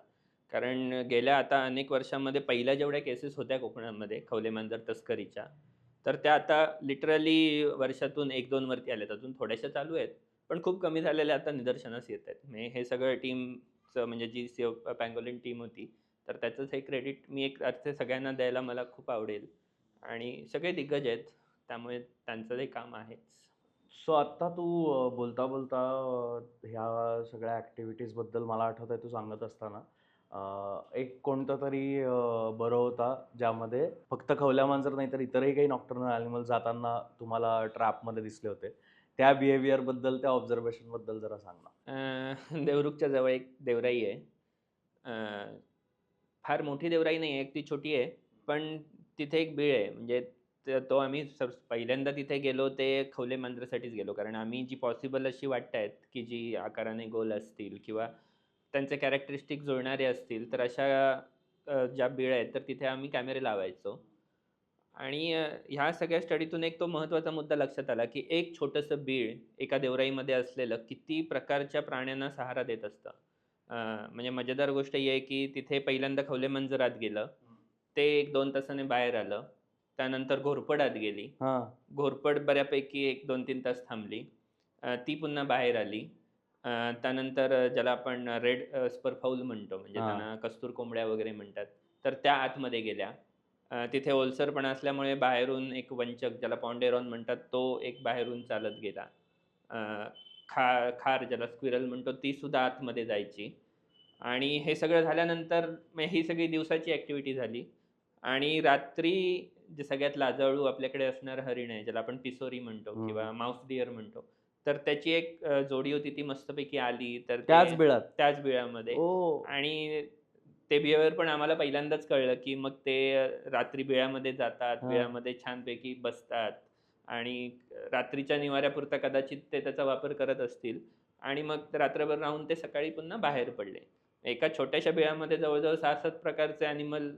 कारण गेल्या आता अनेक वर्षांमध्ये पहिल्या जेवढ्या केसेस होत्या कोकणामध्ये खवले मांजर तस्करीच्या, तर त्या आता लिटरली वर्षातून 1-2 वरती आल्यात. अजून थोड्याशा चालू आहेत, पण खूप कमी झालेल्या आता निदर्शनास येत आहेत. म्हणजे हे सगळं टीमचं म्हणजे जी सेव्ह पँगोलिन टीम होती, तर त्याचंच हे क्रेडिट मी एक अर्थ सगळ्यांना द्यायला मला खूप आवडेल आणि सगळे दिग्गज आहेत. त्यामुळे त्यांचं ते काम आहेच. सो आत्ता तू बोलता-बोलता ह्या सगळ्या ॲक्टिव्हिटीजबद्दल मला आठवतंय तू सांगत असताना एक कोणतातरी बरं होता ज्यामध्ये फक्त खवल्या मांजर नाही तर इतरही काही नॉक्टर्नल ॲनिमल जाताना तुम्हाला ट्रॅपमध्ये दिसले होते. त्या बिहेवियरबद्दल, त्या ऑब्झर्वेशनबद्दल जरा सांग ना? देवरुखच्या जवळ एक देवराई आहे. अ, फार मोठी देवराई नाही आहे, ती छोटी आहे. पण तिथे एक बीळ आहे. म्हणजे तो आम्ही पहिल्यांदा तिथे गेलो ते खवले मांजरासाठीच गेलो. कारण आम्ही जी पॉसिबल अशी वाटतायत, की जी आकाराने गोल असतील किंवा त्यांचे कॅरेक्टरिस्टिक जुळणारे असतील, तर अशा ज्या बीळ आहेत, तर तिथे आम्ही कॅमेरे लावायचो. आणि ह्या सगळ्या स्टडीतून एक तो महत्त्वाचा मुद्दा लक्षात आला, की एक छोटंसं बीळ एका देवराईमध्ये असलेलं किती प्रकारच्या प्राण्यांना सहारा देत असतं. अ, म्हणजे मजेदार गोष्ट ही आहे, की तिथे पहिल्यांदा खवले मांजर आत गेलं. ते 1-2 तासाने बाहेर आलं. त्यानंतर घोरपड आत गेली. हां. घोरपड बऱ्यापैकी 1-2-3 तास थांबली. ती पुन्हा बाहेर आली. त्यानंतर ज्याला आपण रेड स्पर फाऊल म्हणतो, म्हणजे हां. त्यांना कस्तूर कोंबड्या वगैरे म्हणतात. तर त्या आतमध्ये गेल्या. तिथे ओलसरपणा असल्यामुळे बाहेरून एक वंचक ज्याला पॉन्डेरॉन म्हणतात, तो एक बाहेरून चालत गेला. अ, खार ज्याला स्क्विरल म्हणतो, ती सुद्धा आतमध्ये जायची. आणि हे सगळं झाल्यानंतर मग ही सगळी दिवसाची ॲक्टिव्हिटी झाली आणि रात्री जे सगळ्यात लाजाळू आपल्याकडे असणारं हरिण आहे, ज्याला आपण पिसोरी म्हणतो किंवा माऊस डिअर म्हणतो. तर त्याची एक जोडी होती, ती मस्तपैकी आली. तर त्याच ते बिळात. त्याच बिळामध्ये ओ. आणि ते बिहेवियर पण आम्हाला पहिल्यांदाच कळलं, की मग ते रात्री बिळामध्ये जातात, हा. बिळामध्ये छानपैकी बसतात आणि रात्रीच्या निवाऱ्यापुरता कदाचित ते त्याचा वापर करत असतील आणि मग रात्रभर राहून ते सकाळी पुन्हा बाहेर पडले. एका छोट्याशा बिळामध्ये जवळ-जवळ 6-7 प्रकारचे ॲनिमल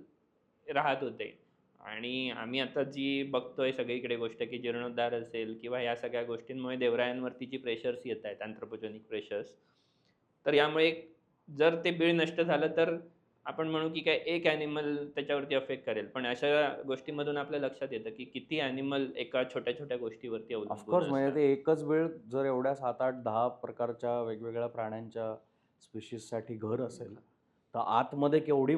राहत होते आणि आम्ही आता जी बघतोय सगळीकडे गोष्ट, की जीर्णोद्धार असेल किंवा ह्या सगळ्या गोष्टींमुळे देवरायांवरती जी प्रेशर्स येत आहेत, अँथ्रोपोजेनिक प्रेशर्स, तर यामुळे जर ते बीळ नष्ट झालं, तर आपण म्हणू की काय एक ॲनिमल त्याच्यावरती अफेक्ट करेल. पण अशा गोष्टींमधून आपल्या लक्षात येतं, की किती ॲनिमल एका छोट्या-छोट्या गोष्टीवरती अवलंबून ऑफकोर्स म्हणजे असतात. ते एकच वेळ जर एवढ्या 7, 8, 10 प्रकारच्या वेगवेगळ्या प्राण्यांच्या स्पेशीजसाठी घर असेल, तर आतमध्ये केवढी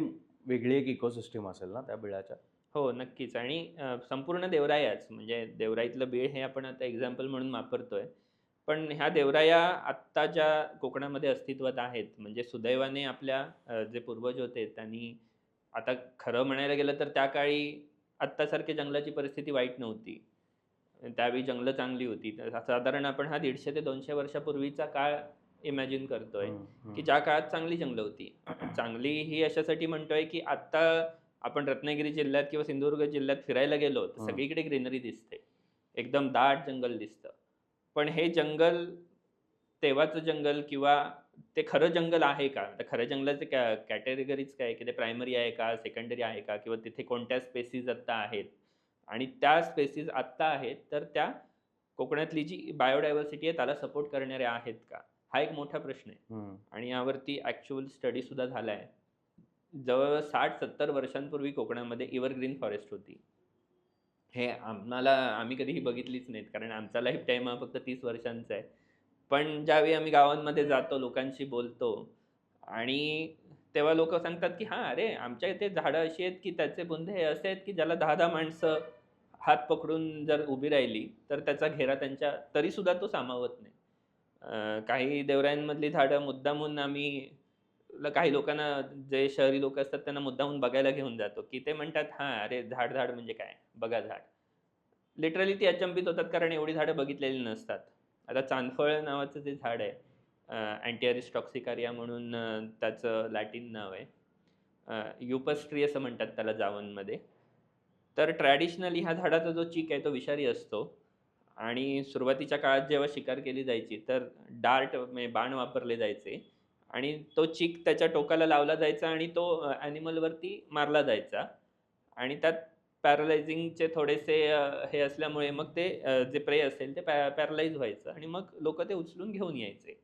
वेगळी एक इकोसिस्टम असेल ना त्या बिळाच्या. हो, नक्कीच आणि संपूर्ण देवरायाच म्हणजे देवराईतलं बीळ हे आपण आता एक्झाम्पल म्हणून वापरतोय. पण ह्या देवराया आत्ता ज्या कोकणामध्ये अस्तित्वात आहेत, म्हणजे सुदैवाने आपल्या जे पूर्वज होते त्यांनी आता खरं म्हणायला गेलं तर त्या काळी आत्तासारखी जंगलाची परिस्थिती वाईट नव्हती. त्यावेळी जंगलं चांगली होती. तर साधारण आपण हा 150 ते 200 वर्षापूर्वीचा काळ इमॅजिन करतोय, हं, हं. की ज्या काळात चांगली जंगलं होती. चांगली ही अशासाठी म्हणतोय, की आत्ता आपण रत्नागिरी जिल्ह्यात किंवा सिंधुदुर्ग जिल्ह्यात फिरायला गेलो, तर हं. सगळीकडे ग्रीनरी दिसते. एकदम दाट जंगल दिसतं. पण हे जंगल तेव्हाचं जंगल किंवा ते खरं जंगल आहे का? तर खऱ्या जंगलाचे कॅटेगरीज काय आहे, की ते प्रायमरी आहे का? सेकंडरी आहे का? किंवा तिथे कोणत्या स्पेसीज आत्ता आहेत? आणि त्या स्पेसीज आत्ता आहेत, तर त्या कोकणातली जी बायोडायव्हर्सिटी आहे त्याला सपोर्ट करणाऱ्या आहेत का? हा एक मोठा प्रश्न आहे. हं. आणि यावरती ॲक्चुअल स्टडीसुद्धा झाला आहे. जवळ 60-70 वर्षांपूर्वी कोकणामध्ये एव्हरग्रीन फॉरेस्ट होती. हे आम्ही कधीही बघितलीच नाहीत, कारण आमचा लाईफ टाईम हा फक्त 30 वर्षांचा आहे. पण ज्यावेळी आम्ही गावांमध्ये जातो, लोकांशी बोलतो आणि तेव्हा लोकं सांगतात, की "हां, अरे आमच्या इथे झाडं अशी आहेत, की त्याचे बुंदे हे असे आहेत, की ज्याला 10-10 माणसं हात पकडून जर उभी राहिली, तर त्याचा घेरा त्यांच्या तरीसुद्धा तो सामावत नाही." काही देवरायांमधली झाडं मुद्दामून आम्ही काही लोकांना जे शहरी लोकं असतात त्यांना मुद्दामून बघायला घेऊन जातो, की ते म्हणतात, "हां, अरे झाड म्हणजे काय? बघा झाड." लिटरली ती अचंबित होतात कारण एवढी झाडं बघितलेली नसतात. आता चांदफळ नावाचं जे झाड आहे अँटिअरिस टॉक्सिकारिया म्हणून त्याचं लॅटिन नाव आहे. युपस ट्री असं म्हणतात त्याला जावनमध्ये. तर ट्रॅडिशनली ह्या झाडाचा जो चिक आहे तो विषारी असतो आणि सुरुवातीच्या काळात जेव्हा शिकार केली जायची तर डार्ट म्हणजे बाण वापरले जायचे आणि तो चिक त्याच्या टोकाला लावला जायचा आणि तो ॲनिमलवरती मारला जायचा आणि त्यात पॅरालायझिंगचे थोडेसे हे असल्यामुळे मग ते जे प्रे असेल ते पॅरालाईज व्हायचं आणि मग लोकं ते उचलून घेऊन यायचे.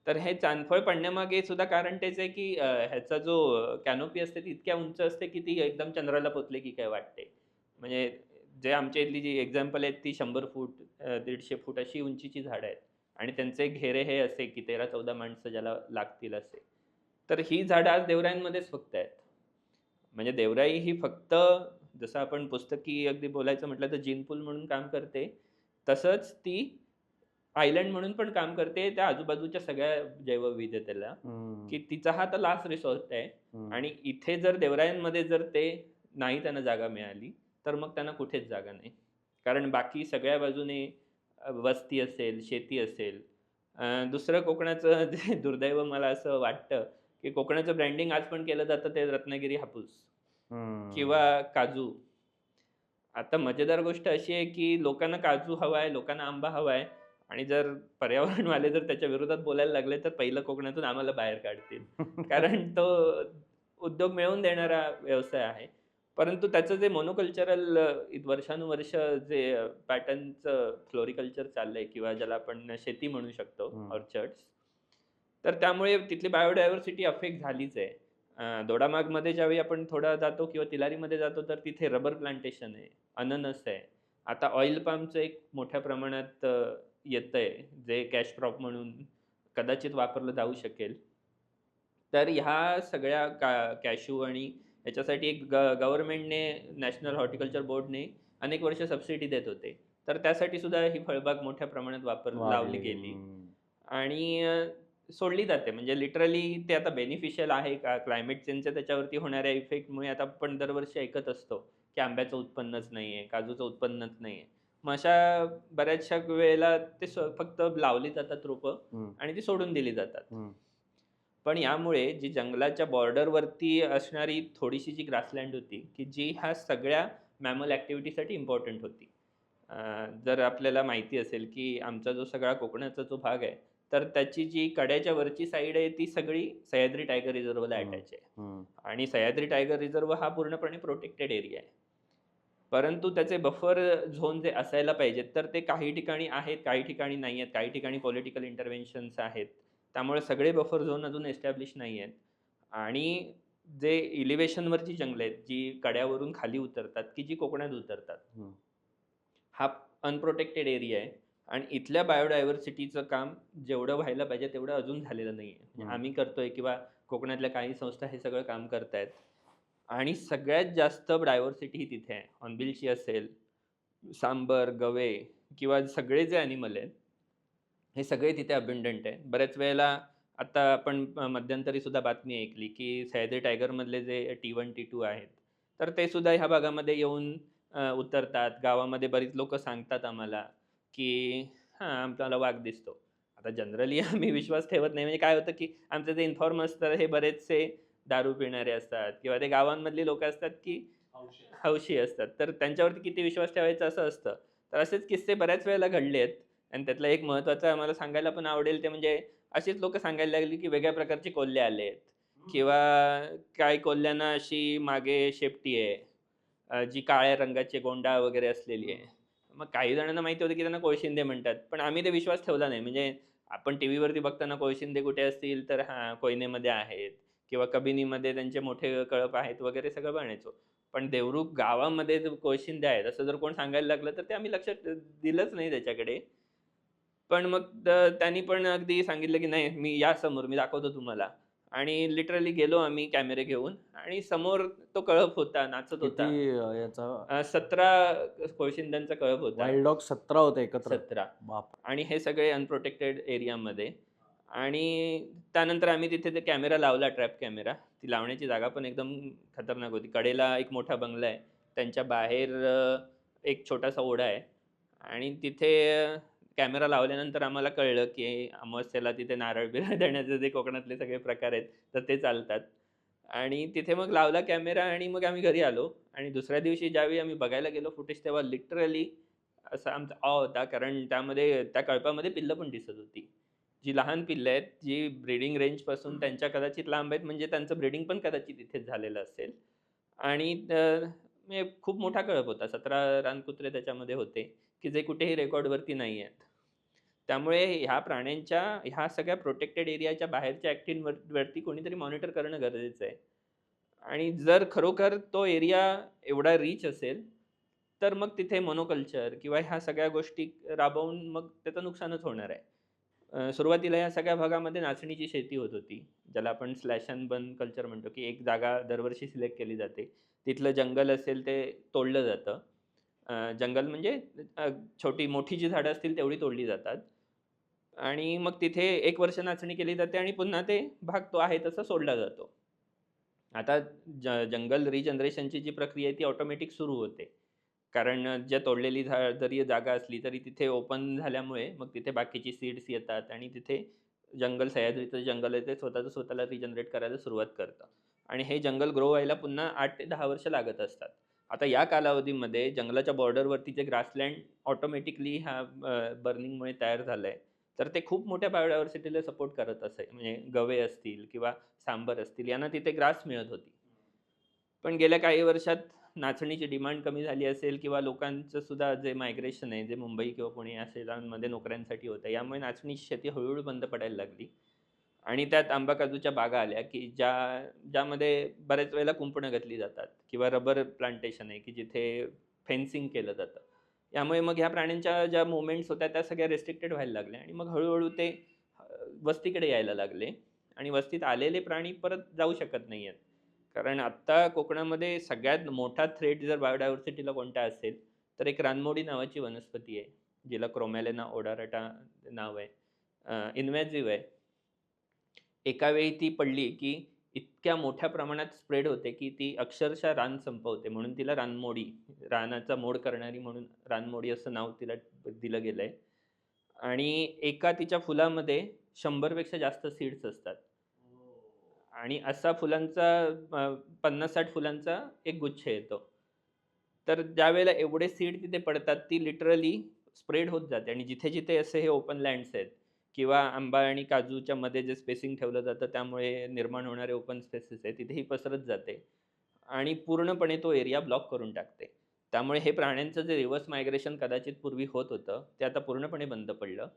तर हे चांदफळ पडण्यामागे सुद्धा कारण तेच आहे, की ह्याचा जो कॅनोपी असते ती इतक्या उंच असते, की ती एकदम चंद्राला पोहोचली की काय वाटते. म्हणजे जे आमच्या इथली जी एक्झाम्पल आहेत ती 100 फूट 150 फूट अशी उंचीची झाडं आहेत आणि त्यांचे घेरे हे असे, की 13-14 माणसं ज्याला लागतील असे. तर ही झाडं आज देवरायांमध्येच फक्त आहेत. म्हणजे देवराई ही फक्त जसं आपण पुस्तकी अगदी बोलायचं म्हटलं तर जीन पूल म्हणून काम करते. तसंच ती आयलंड म्हणून पण काम करते त्या आजूबाजूच्या सगळ्या जैवविविधतेला, हं. की तिचा हा तर लास्ट रिसॉर्ट आहे हं. आणि इथे जर देवरायांमध्ये जर ते नाही त्यांना जागा मिळाली, तर मग त्यांना कुठेच जागा नाही. कारण बाकी सगळ्या बाजूने वस्ती असेल, शेती असेल. दुसरं कोकणाचं जे दुर्दैव मला असं वाटतं, की कोकणाचं ब्रँडिंग आज पण केलं जातं ते रत्नागिरी हापूस हं. किंवा काजू. आता मजेदार गोष्ट अशी आहे, की लोकांना काजू हवा आहे, लोकांना आंबा हवा आहे आणि जर पर्यावरणवाले जर त्याच्या विरोधात बोलायला लागले, तर पहिलं कोकणातून आम्हाला बाहेर काढतील. कारण तो उद्योग मिळवून देणारा व्यवसाय आहे. परंतु त्याचं जे मोनोकल्चरल वर्षानुवर्ष जे पॅटर्नचं फ्लोरिकल्चर चाललंय किंवा ज्याला आपण शेती म्हणू शकतो, हं. ऑर्चर्ड्स. तर त्यामुळे तिथली बायोडायव्हर्सिटी अफेक्ट झालीच आहे. दोडामार्गमध्ये ज्यावेळी आपण थोडा जातो किंवा तिलारीमध्ये जातो, तर तिथे रबर प्लांटेशन आहे, अननस आहे. आता ऑइल पामचं एक मोठ्या प्रमाणात येतंय, जे कॅश क्रॉप म्हणून कदाचित वापरलं जाऊ शकेल. तर ह्या सगळ्या कॅश्यू आणि ह्याच्यासाठी एक गव्हर्नमेंटने नॅशनल हॉर्टिकल्चर बोर्डने अनेक वर्ष सबसिडी देत होते. तर त्यासाठी सुद्धा ही फळबाग मोठ्या प्रमाणात लावली वाढली. गेली. हं. आणि सोडली जाते. म्हणजे लिटरली ते आता बेनिफिशियल आहे का? क्लायमेट चेंजच्या त्याच्यावरती होणाऱ्या इफेक्टमुळे आता आपण दरवर्षी ऐकत असतो, की की आंब्याचं उत्पन्नच नाही आहे, काजूचं उत्पन्नच नाही आहे. मग अशा बऱ्याचशा वेळेला ते फक्त लावली जातात रोपं हम्म, आणि ती सोडून दिली जातात. हम्म, पण यामुळे जी जंगलाच्या बॉर्डरवरती असणारी थोडीशी जी ग्रासलँड होती, की जी ह्या सगळ्या मॅमल ॲक्टिव्हिटीसाठी इम्पॉर्टंट होती. जर आपल्याला माहिती असेल, की आमचा जो सगळा कोकणाचा जो भाग आहे, तर त्याची जी कड्याच्या वरची साईड आहे, ती सगळी सह्याद्री टायगर रिझर्व्हला हम्म, अटॅच आहे. हम्म, आणि सह्याद्री टायगर रिझर्व्ह हा पूर्णपणे प्रोटेक्टेड एरिया आहे. परंतु त्याचे बफर झोन जे असायला पाहिजेत, तर ते काही ठिकाणी आहेत, काही ठिकाणी नाही आहेत. काही ठिकाणी पॉलिटिकल इंटरव्हेन्शन्स आहेत. त्यामुळे सगळे बफर झोन अजून एस्टॅब्लिश नाही आहेत. आणि जे एलिव्हेशनवरची जंगलं आहेत, जी कड्यावरून खाली उतरतात, की जी कोकणात उतरतात. हम्म, हा अनप्रोटेक्टेड एरिया आहे आणि इथल्या बायोडायव्हर्सिटीचं काम जेवढं व्हायला पाहिजे तेवढं अजून झालेलं नाही आहे. म्हणजे हम्म. आम्ही करतोय किंवा कोकणातल्या काही संस्था हे सगळं काम करतायत. आणि सगळ्यात जास्त डायव्हर्सिटी ही तिथे आहे. हॉर्नबिलची असेल, सांबर, गवे किंवा सगळे जे ॲनिमल आहेत, हे सगळे तिथे अबंडंट आहे. बऱ्याच वेळेला आता आपण मध्यंतरी सुद्धा बातमी ऐकली, की सह्याद्री टायगरमधले जे T1, T2 आहेत, तर ते सुद्धा ह्या भागामध्ये येऊन उतरतात. गावामध्ये बरीच लोकं सांगतात आम्हाला, की हां, आम्हाला वाघ दिसतो. आता जनरली आम्ही विश्वास ठेवत नाही. म्हणजे काय होतं, की आमचे जे इन्फॉर्म असतात हे बरेचसे दारू पिणारे असतात किंवा ते गावांमधली लोकं असतात, की हौशी असतात. तर त्यांच्यावरती किती विश्वास ठेवायचा असं असतं. तर असेच किस्से बऱ्याच वेळेला घडले आहेत. आणि त्यातलं एक महत्त्वाचं आम्हाला सांगायला पण आवडेल ते म्हणजे अशीच लोकं सांगायला लागली, की वेगळ्या प्रकारचे कोल्हे आलेत किंवा काही कोल्ह्यांना अशी मागे शेपटी आहे, जी काळ्या रंगाची गोंडा वगैरे असलेली आहे. मग काही जणांना माहिती होतं, की त्यांना कोळशिंदे म्हणतात. पण आम्ही ते विश्वास ठेवला नाही. म्हणजे आपण टीव्हीवरती बघताना कोळशिंदे कुठे असतील, तर हां, कोयनेमध्ये आहेत किंवा कबिनीमध्ये त्यांचे मोठे कळप आहेत वगैरे सगळं म्हणायचो. पण देवरुख गावामध्ये जर कोळशिंदे आहेत, असं जर कोण सांगायला लागलं, तर ते आम्ही लक्षात दिलंच नाही त्याच्याकडे. पण मग त्यांनी पण अगदी सांगितलं, की "नाही, या समोर, मी दाखवतो तुम्हाला." आणि लिटरली गेलो आम्ही कॅमेरे घेऊन आणि समोर तो कळप होता, नाचत किती होता. याचा 17 कोळशिंद्यांचा कळप होता. वाईल्ड डॉग 17 होते एकत्र. 17 बाप. आणि हे सगळे अनप्रोटेक्टेड एरियामध्ये. आणि त्यानंतर आम्ही तिथे ते कॅमेरा लावला, ट्रॅप कॅमेरा. ती लावण्याची जागा पण एकदम खतरनाक होती. कडेला एक मोठा बंगला आहे. त्यांच्या बाहेर एक छोटासा ओढा आहे आणि तिथे कॅमेरा लावल्यानंतर आम्हाला कळलं, की अमावास्येला तिथे नारळ-बिरळ देण्याचे जे कोकणातले सगळे प्रकार आहेत, तर ते चालतात. आणि तिथे मग लावला कॅमेरा आणि मग आम्ही घरी आलो आणि दुसऱ्या दिवशी ज्यावेळी आम्ही बघायला गेलो फुटेज, तेव्हा लिटरली असा आमचा होता, कारण त्यामध्ये त्या कळपामध्ये पिल्लं पण दिसत होती. जी लहान पिल्लं आहेत, जी ब्रीडिंग रेंजपासून त्यांच्या कदाचित लांब आहेत, म्हणजे त्यांचं ब्रीडिंग पण कदाचित इथेच झालेलं असेल. आणि म्हणजे खूप मोठा कळप होता. 17 रानकुत्रे त्याच्यामध्ये होते, की जे कुठेही रेकॉर्डवरती नाही आहेत. त्यामुळे ह्या प्राण्यांच्या ह्या सगळ्या प्रोटेक्टेड एरियाच्या बाहेरच्या वरती कोणीतरी मॉनिटर करणं गरजेचं आहे. आणि जर खरोखर तो एरिया एवढा रिच असेल, तर मग तिथे मोनोकल्चर किंवा ह्या सगळ्या गोष्टी राबवून मग त्याचं नुकसानच होणार आहे. सुरुवातीला या सगळ्या भागामध्ये नाचणीची शेती होत होती. ज्याला आपण स्लॅश एंड बर्न कल्चर म्हणतो, की एक जागा दरवर्षी सिलेक्ट केली जाते. तिथलं जंगल असेल ते तोडलं जातं. जंगल म्हणजे अ, मोठी जी झाडं असतील तेवढी तोडली जातात. आणि मग तिथे 1 वर्ष नाचणी केली जाते आणि पुन्हा ते भाग तो आहे तसा सोडला जातो. आता जंगल रिजनरेशनची जी प्रक्रिया आहे ती ऑटोमॅटिक सुरू होते. कारण ज्या तोडलेली जरी जागा असली तरी तिथे ओपन झाल्यामुळे मग तिथे बाकीची सीड्स येतात आणि तिथे सह्याद्रीचं जंगल आहे ते स्वतःचं स्वतःला रिजनरेट करायला सुरुवात करतं. आणि हे जंगल ग्रो व्हायला पुन्हा 8 ते 10 वर्ष लागत असतात. आता या कालावधीमध्ये जंगलाच्या बॉर्डरवरती जे ग्रासलँड ऑटोमॅटिकली ह्या बर्निंगमुळे तयार झालंय, तर ते खूप मोठ्या बायोडायव्हर्सिटीला सपोर्ट करत असे. म्हणजे गवे असतील किंवा सांबर असतील यांना तिथे ग्रास मिळत होती. पण गेल्या काही वर्षात नाचणीची डिमांड कमी झाली असेल किंवा लोकांचं सुद्धा जे मायग्रेशन आहे, जे मुंबई किंवा पुणे या शहरांमध्ये नोकऱ्यांसाठी होतं, यामुळे नाचणीची शेती हळू-हळू बंद पडायला लागली. आणि त्यात आंबा काजूच्या बागा आल्या, की ज्यामध्ये बऱ्याच वेळेला कुंपणं घातली जातात किंवा रबर प्लांटेशन आहे, की जिथे फेन्सिंग केलं जातं. यामुळे मग ह्या प्राण्यांच्या ज्या मूव्हमेंट्स होत्या त्या सगळ्या रिस्ट्रिक्टेड व्हायला लागल्या आणि मग हळू ते अ, वस्तीकडे यायला लागले आणि वस्तीत आलेले प्राणी परत जाऊ शकत नाहीयेत. कारण आत्ता कोकणामध्ये सगळ्यात मोठा थ्रेट जर बायोडायव्हर्सिटीला कोणता असेल, तर एक रानमोडी नावाची वनस्पती आहे, जिला क्रोमॅलेना ओडाराटा नाव आहे. इन्व्हेसिव्ह आहे. एका वेळी ती पडली, की इतक्या मोठ्या प्रमाणात स्प्रेड होते, की ती अक्षरशः रान संपवते. म्हणून तिला रानमोडी, रानाचा मोड करणारी म्हणून रानमोडी असं नाव तिला दिलं गेलंय. आणि एका तिच्या फुलामध्ये 100 पेक्षा जास्त सीड्स असतात. आणि असा फुलांचा 50-60 फुलांचा एक गुच्छ येतो. तर ज्यावेळेला एवढे सीड तिथे पडतात, ती लिटरली स्प्रेड होत जाते आणि जिथे-जिथे असे हे ओपन लँड्स आहेत किंवा आंबा आणि काजूच्या मध्ये जे स्पेसिंग ठेवलं जातं, त्यामुळे निर्माण होणारे ओपन स्पेसेस आहेत, तिथेही पसरत जाते आणि पूर्णपणे तो एरिया ब्लॉक करून टाकते. त्यामुळे हे प्राण्यांचं जे रिव्हर्स मायग्रेशन कदाचित पूर्वी होत होतं, ते आता पूर्णपणे बंद पडलं.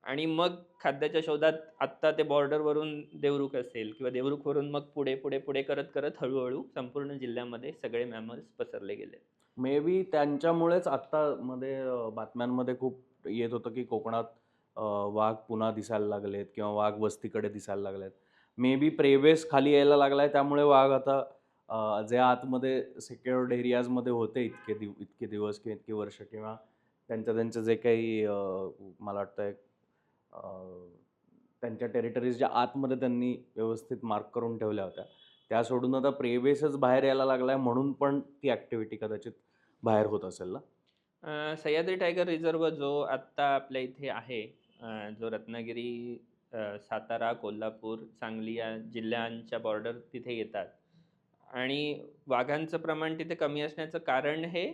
आणि मग खाद्याच्या शोधात आत्ता ते बॉर्डरवरून देवरुख असेल किंवा देवरुखवरून मग पुढे, पुढे, पुढे करत हळू-हळू संपूर्ण जिल्ह्यामध्ये सगळे मॅमल्स पसरले गेले. मे बी त्यांच्यामुळेच आत्ता मध्ये बातम्यांमध्ये खूप येत होतं की कोकणात वाघ पुन्हा दिसायला लागलेत किंवा वाघ वस्तीकडे दिसायला लागलेत. मे बी प्रेवेस खाली यायला लागलाय त्यामुळे वाघ आता जे आतमध्ये सिक्युअर्ड एरियाजमध्ये होते इतके दिवस किंवा इतकी वर्ष किंवा त्यांचं जे काही मला वाटतंय त्यांच्या टेरिटरीज ज्या आतमध्ये त्यांनी व्यवस्थित मार्क करून ठेवल्या होत्या, त्या सोडून आता प्रेवेसच बाहेर यायला लागलाय म्हणून पण ती ॲक्टिव्हिटी कदाचित बाहेर होत असेल ना? सह्याद्री टायगर रिझर्व जो आत्ता आपल्या इथे आहे, जो रत्नागिरी, सातारा, कोल्हापूर, सांगली या जिल्ह्यांच्या बॉर्डर तिथे येतात आणि वाघांचं प्रमाण तिथे कमी असण्याचं कारण हे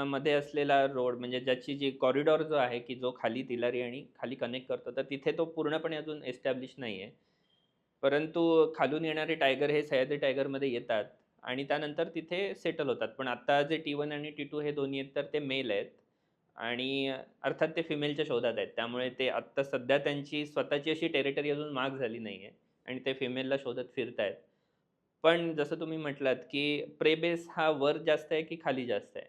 मध्ये असलेला रोड, म्हणजे ज्याची जी कॉरिडॉर जो आहे, की जो खाली तिलारी आणि खाली कनेक्ट करतो, तर तिथे तो पूर्णपणे अजून एस्टॅब्लिश नाही आहे. परंतु खालून येणारे टायगर हे सह्याद्री टायगरमध्ये येतात आणि त्यानंतर तिथे सेटल होतात. पण आता जे T1 आणि T2 हे दोन्ही आहेत, तर ते मेल आहेत आणि अर्थात ते फिमेलच्या शोधात आहेत. त्यामुळे ते आत्ता सध्या त्यांची स्वतःची अशी टेरिटरी अजून मार्क झाली नाही आहे आणि ते फिमेलला शोधत फिरतायत. पण जसं तुम्ही म्हटलात, की प्रे बेस हा वर जास्त आहे की खाली जास्त आहे?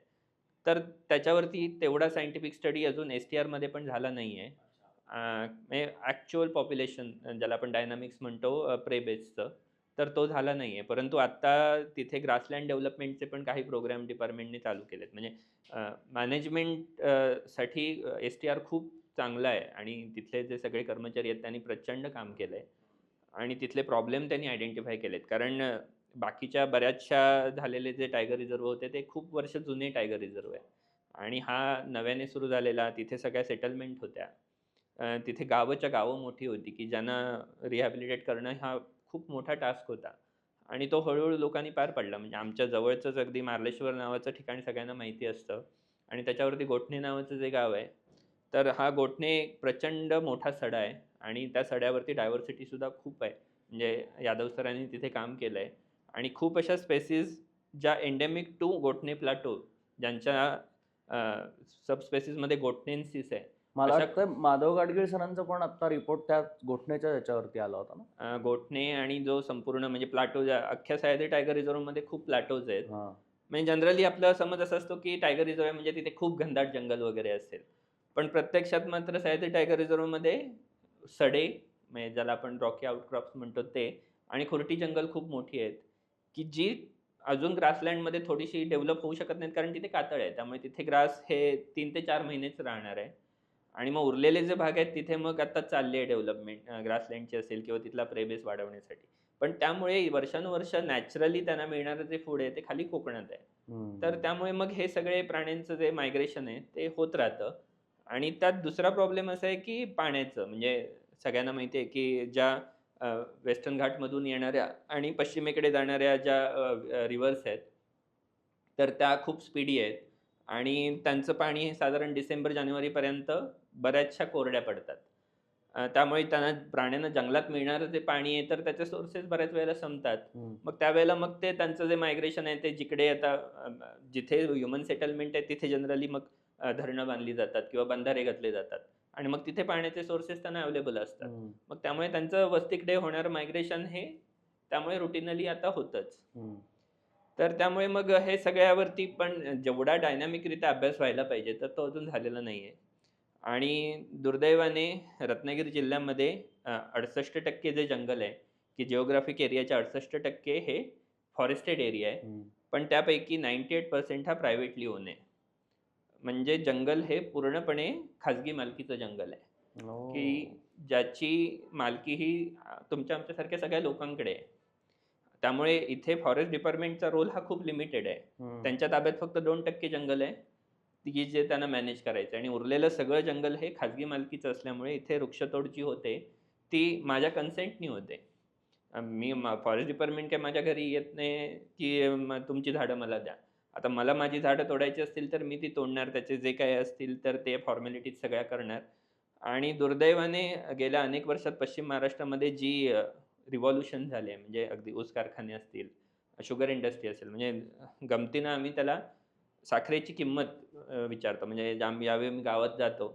तर त्याच्यावरती तेवढा सायंटिफिक स्टडी अजून एस-टी-आरमध्ये पण झाला नाही आहे. म्हणजे ॲक्चुअल पॉप्युलेशन ज्याला आपण डायनॅमिक्स म्हणतो प्रे बेसचं, तर तो झाला नाही आहे. परंतु आत्ता तिथे ग्रासलँड डेव्हलपमेंटचे पण काही प्रोग्राम डिपार्टमेंटने चालू केलेत. म्हणजे मॅनेजमेंट साठी एस-टी-आर खूप चांगला आहे आणि तिथले जे सगळे कर्मचारी आहेत त्यांनी प्रचंड काम केलं आहे आणि तिथले प्रॉब्लेम त्यांनी आयडेंटिफाय केलेत. कारण बाकीच्या बऱ्याचशा झालेले जे टायगर रिझर्व होते, ते खूप वर्ष जुने टायगर रिझर्व आहे आणि हा नव्याने सुरू झालेला, तिथे सगळ्या सेटलमेंट होत्या. तिथे गावच्या गावं मोठी होती, की ज्यांना रिहॅबिलिटेट करणं हा खूप मोठा टास्क होता आणि तो हळू-हळू लोकांनी पार पाडला. म्हणजे आमच्या जवळचंच अगदी मार्लेश्वर नावाचं ठिकाण सगळ्यांना माहिती असतं आणि त्याच्यावरती गोठणे नावाचं जे गाव आहे, तर हा गोठणे एक प्रचंड मोठा सडा आहे आणि त्या सड्यावरती डायव्हर्सिटीसुद्धा खूप आहे. म्हणजे यादव सरांनी तिथे काम केलं आहे आणि खूप अशा स्पेसीज ज्या एंडेमिक टू गोठणे प्लाटो, ज्यांच्या सबस्पेसीजमध्ये गोठणेन्सिस आहे. मला अशा वाटतं माधव गाडगीळ सरांचा पण आता रिपोर्ट त्या गोठण्याच्या ह्याच्यावरती आला होता ना? गोठणे आणि जो संपूर्ण म्हणजे प्लाटो, ज्या अख्ख्या सह्याद्री टायगर रिझर्वमध्ये खूप प्लाटोज आहेत. हां. म्हणजे जनरली आपला समज असा असतो, की टायगर रिझर्व आहे म्हणजे तिथे खूप घनदाट जंगल वगैरे असेल. पण प्रत्यक्षात मात्र सह्याद्री टायगर रिझर्वमध्ये सडे, म्हणजे ज्याला आपण रॉकी आउटक्रॉप्स म्हणतो ते, आणि खुरटी जंगल खूप मोठी आहेत, की जी अजून ग्रासलँडमध्ये थोडीशी डेव्हलप होऊ शकत नाहीत कारण तिथे कातळ आहे. त्यामुळे तिथे ग्रास हे 3 ते 4 महिनेच राहणार आहे. आणि मग उरलेले जे भाग आहेत तिथे मग आता चालली आहे डेव्हलपमेंट, ग्रासलँडची असेल किंवा तिथला प्रेबेस वाढवण्यासाठी. पण त्यामुळे वर्षानुवर्ष नॅचरली त्यांना मिळणारं जे फूड आहे ते खाली कोकणात आहे. तर हं. त्यामुळे मग हे सगळे प्राण्यांचं जे मायग्रेशन आहे ते होत राहतं आणि त्यात दुसरा प्रॉब्लेम असा आहे, की पाण्याचं. म्हणजे सगळ्यांना माहिती आहे, की ज्या वेस्टर्न घाटमधून येणाऱ्या आणि पश्चिमेकडे जाणाऱ्या ज्या रिव्हर्स आहेत, तर त्या खूप स्पीडी आहेत आणि त्यांचं पाणी हे साधारण डिसेंबर-जानेवारीपर्यंत बऱ्याचशा कोरड्या पडतात. त्यामुळे त्यांना, प्राण्यांना जंगलात मिळणारं जे पाणी आहे, तर त्याचे सोर्सेस बऱ्याच वेळेला संपतात. हं. मग त्यावेळेला मग ते त्यांचं जे मायग्रेशन आहे ते जिकडे आता जिथे ह्युमन सेटलमेंट आहे तिथे जनरली मग धरणं बांधली जातात किंवा बंधारे घातले जातात आणि मग तिथे पाण्याचे सोर्सेस त्यांना अवेलेबल असतात. हं. मग त्यामुळे त्यांचं वस्तीकडे होणारं मायग्रेशन हे त्यामुळे रुटीनली आता होतंच. हं. तर त्यामुळे मग हे सगळ्यावरती पण जेवढा डायनॅमिकरित्या अभ्यास व्हायला पाहिजे, तर तो अजून झालेला नाहीये. आणि दुर्दैवाने रत्नागिरी जिल्ह्यामध्ये 68% जे जंगल आहे, की जिओग्राफिक एरियाचे 68% हे फॉरेस्टेड एरिया आहे. हं. पण त्यापैकी 98% हा प्रायव्हेटली ओन आहे. म्हणजे जंगल हे पूर्णपणे खाजगी मालकीचं जंगल आहे, ओह! की ज्याची मालकी ही तुमच्या आमच्यासारख्या सगळ्या लोकांकडे आहे. त्यामुळे इथे फॉरेस्ट डिपार्टमेंटचा रोल हा खूप लिमिटेड आहे. त्यांच्या ताब्यात फक्त 2% जंगल आहे, की जे त्यांना मॅनेज करायचं आहे आणि उरलेलं सगळं जंगल हे खाजगी मालकीचं असल्यामुळे इथे वृक्षतोड जी होते, ती माझ्या कन्सेंटनी होते. मी फॉरेस्ट डिपार्टमेंट काय माझ्या घरी येत नाही, की तुमची झाडं मला द्या. आता मला माझी झाडं तोडायची असतील, तर मी ती तोडणार. त्याचे जे काही असतील, तर ते फॉर्मॅलिटीज सगळ्या करणार. आणि दुर्दैवाने गेल्या अनेक वर्षात पश्चिम महाराष्ट्रामध्ये जी रिव्हॉल्यूशन झाली आहे, म्हणजे अगदी ऊस कारखाने असतील, शुगर इंडस्ट्री असेल, म्हणजे गमतीनं आम्ही त्याला साखरेची किंमत विचारतो. म्हणजे यावेळी मी गावात जातो,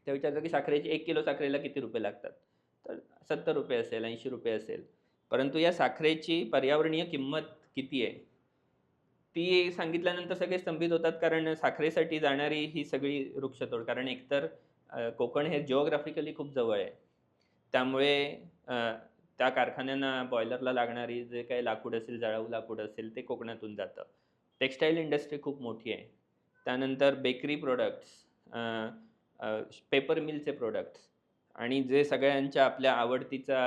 ते विचारतो की साखरेची 1 किलो साखरेला किती रुपये लागतात? तर ₹70 असेल, ₹80 असेल. परंतु या साखरेची पर्यावरणीय किंमत किती आहे? ती सांगितल्यानंतर सगळे स्तंभित होतात, कारण साखरेसाठी जाणारी ही सगळी वृक्षतोड. कारण एकतर कोकण हे जिओग्राफिकली खूप जवळ आहे. त्यामुळे अ, त्या कारखान्यांना बॉयलरला लागणारी जे काही लाकूड असेल, जळाऊ लाकूड असेल, ते कोकणातून जातं. टेक्सटाईल इंडस्ट्री खूप मोठी आहे. त्यानंतर बेकरी प्रॉडक्ट्स, पेपर मिलचे प्रॉडक्ट्स आणि जे सगळ्यांच्या आपल्या आवडतीचा,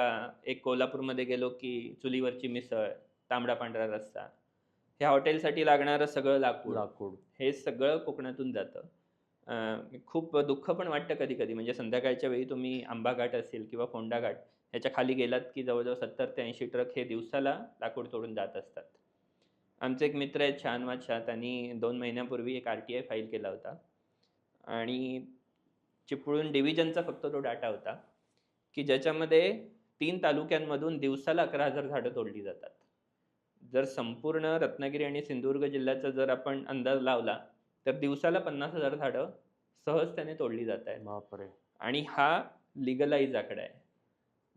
एक कोल्हापूरमध्ये गेलो की चुलीवरची मिसळ, तांबडा-पांढरा रस्सा. ह्या हॉटेलसाठी लागणारं सगळं लाकूड, लाकूड. हे सगळं कोकणातून जातं. खूप दुःख पण वाटतं कधी-कधी. म्हणजे संध्याकाळच्या वेळी तुम्ही आंबा घाट असेल किंवा फोंडा घाट ह्याच्या खाली गेलात, की जवळ-जवळ 70 ते 80 ट्रक हे दिवसाला लाकूड तोडून जात असतात. आमचे एक मित्र आहेत शहानवाज शाह, त्यांनी 2 महिन्यापूर्वी एक आर-टी-आय फाईल केला होता आणि चिपळूण डिव्हिजनचा फक्त तो डाटा होता, की ज्याच्यामध्ये 3 तालुक्यांमधून दिवसाला 11,000 झाडं तोडली जातात. जर संपूर्ण रत्नागिरी आणि सिंधुदुर्ग जिल्ह्याचा जर आपण अंदाज लावला, तर दिवसाला 50,000 झाडं सहजतेने तोडली जात आहेत. बापरे! आणि हा लीगलाइज आकडा आहे.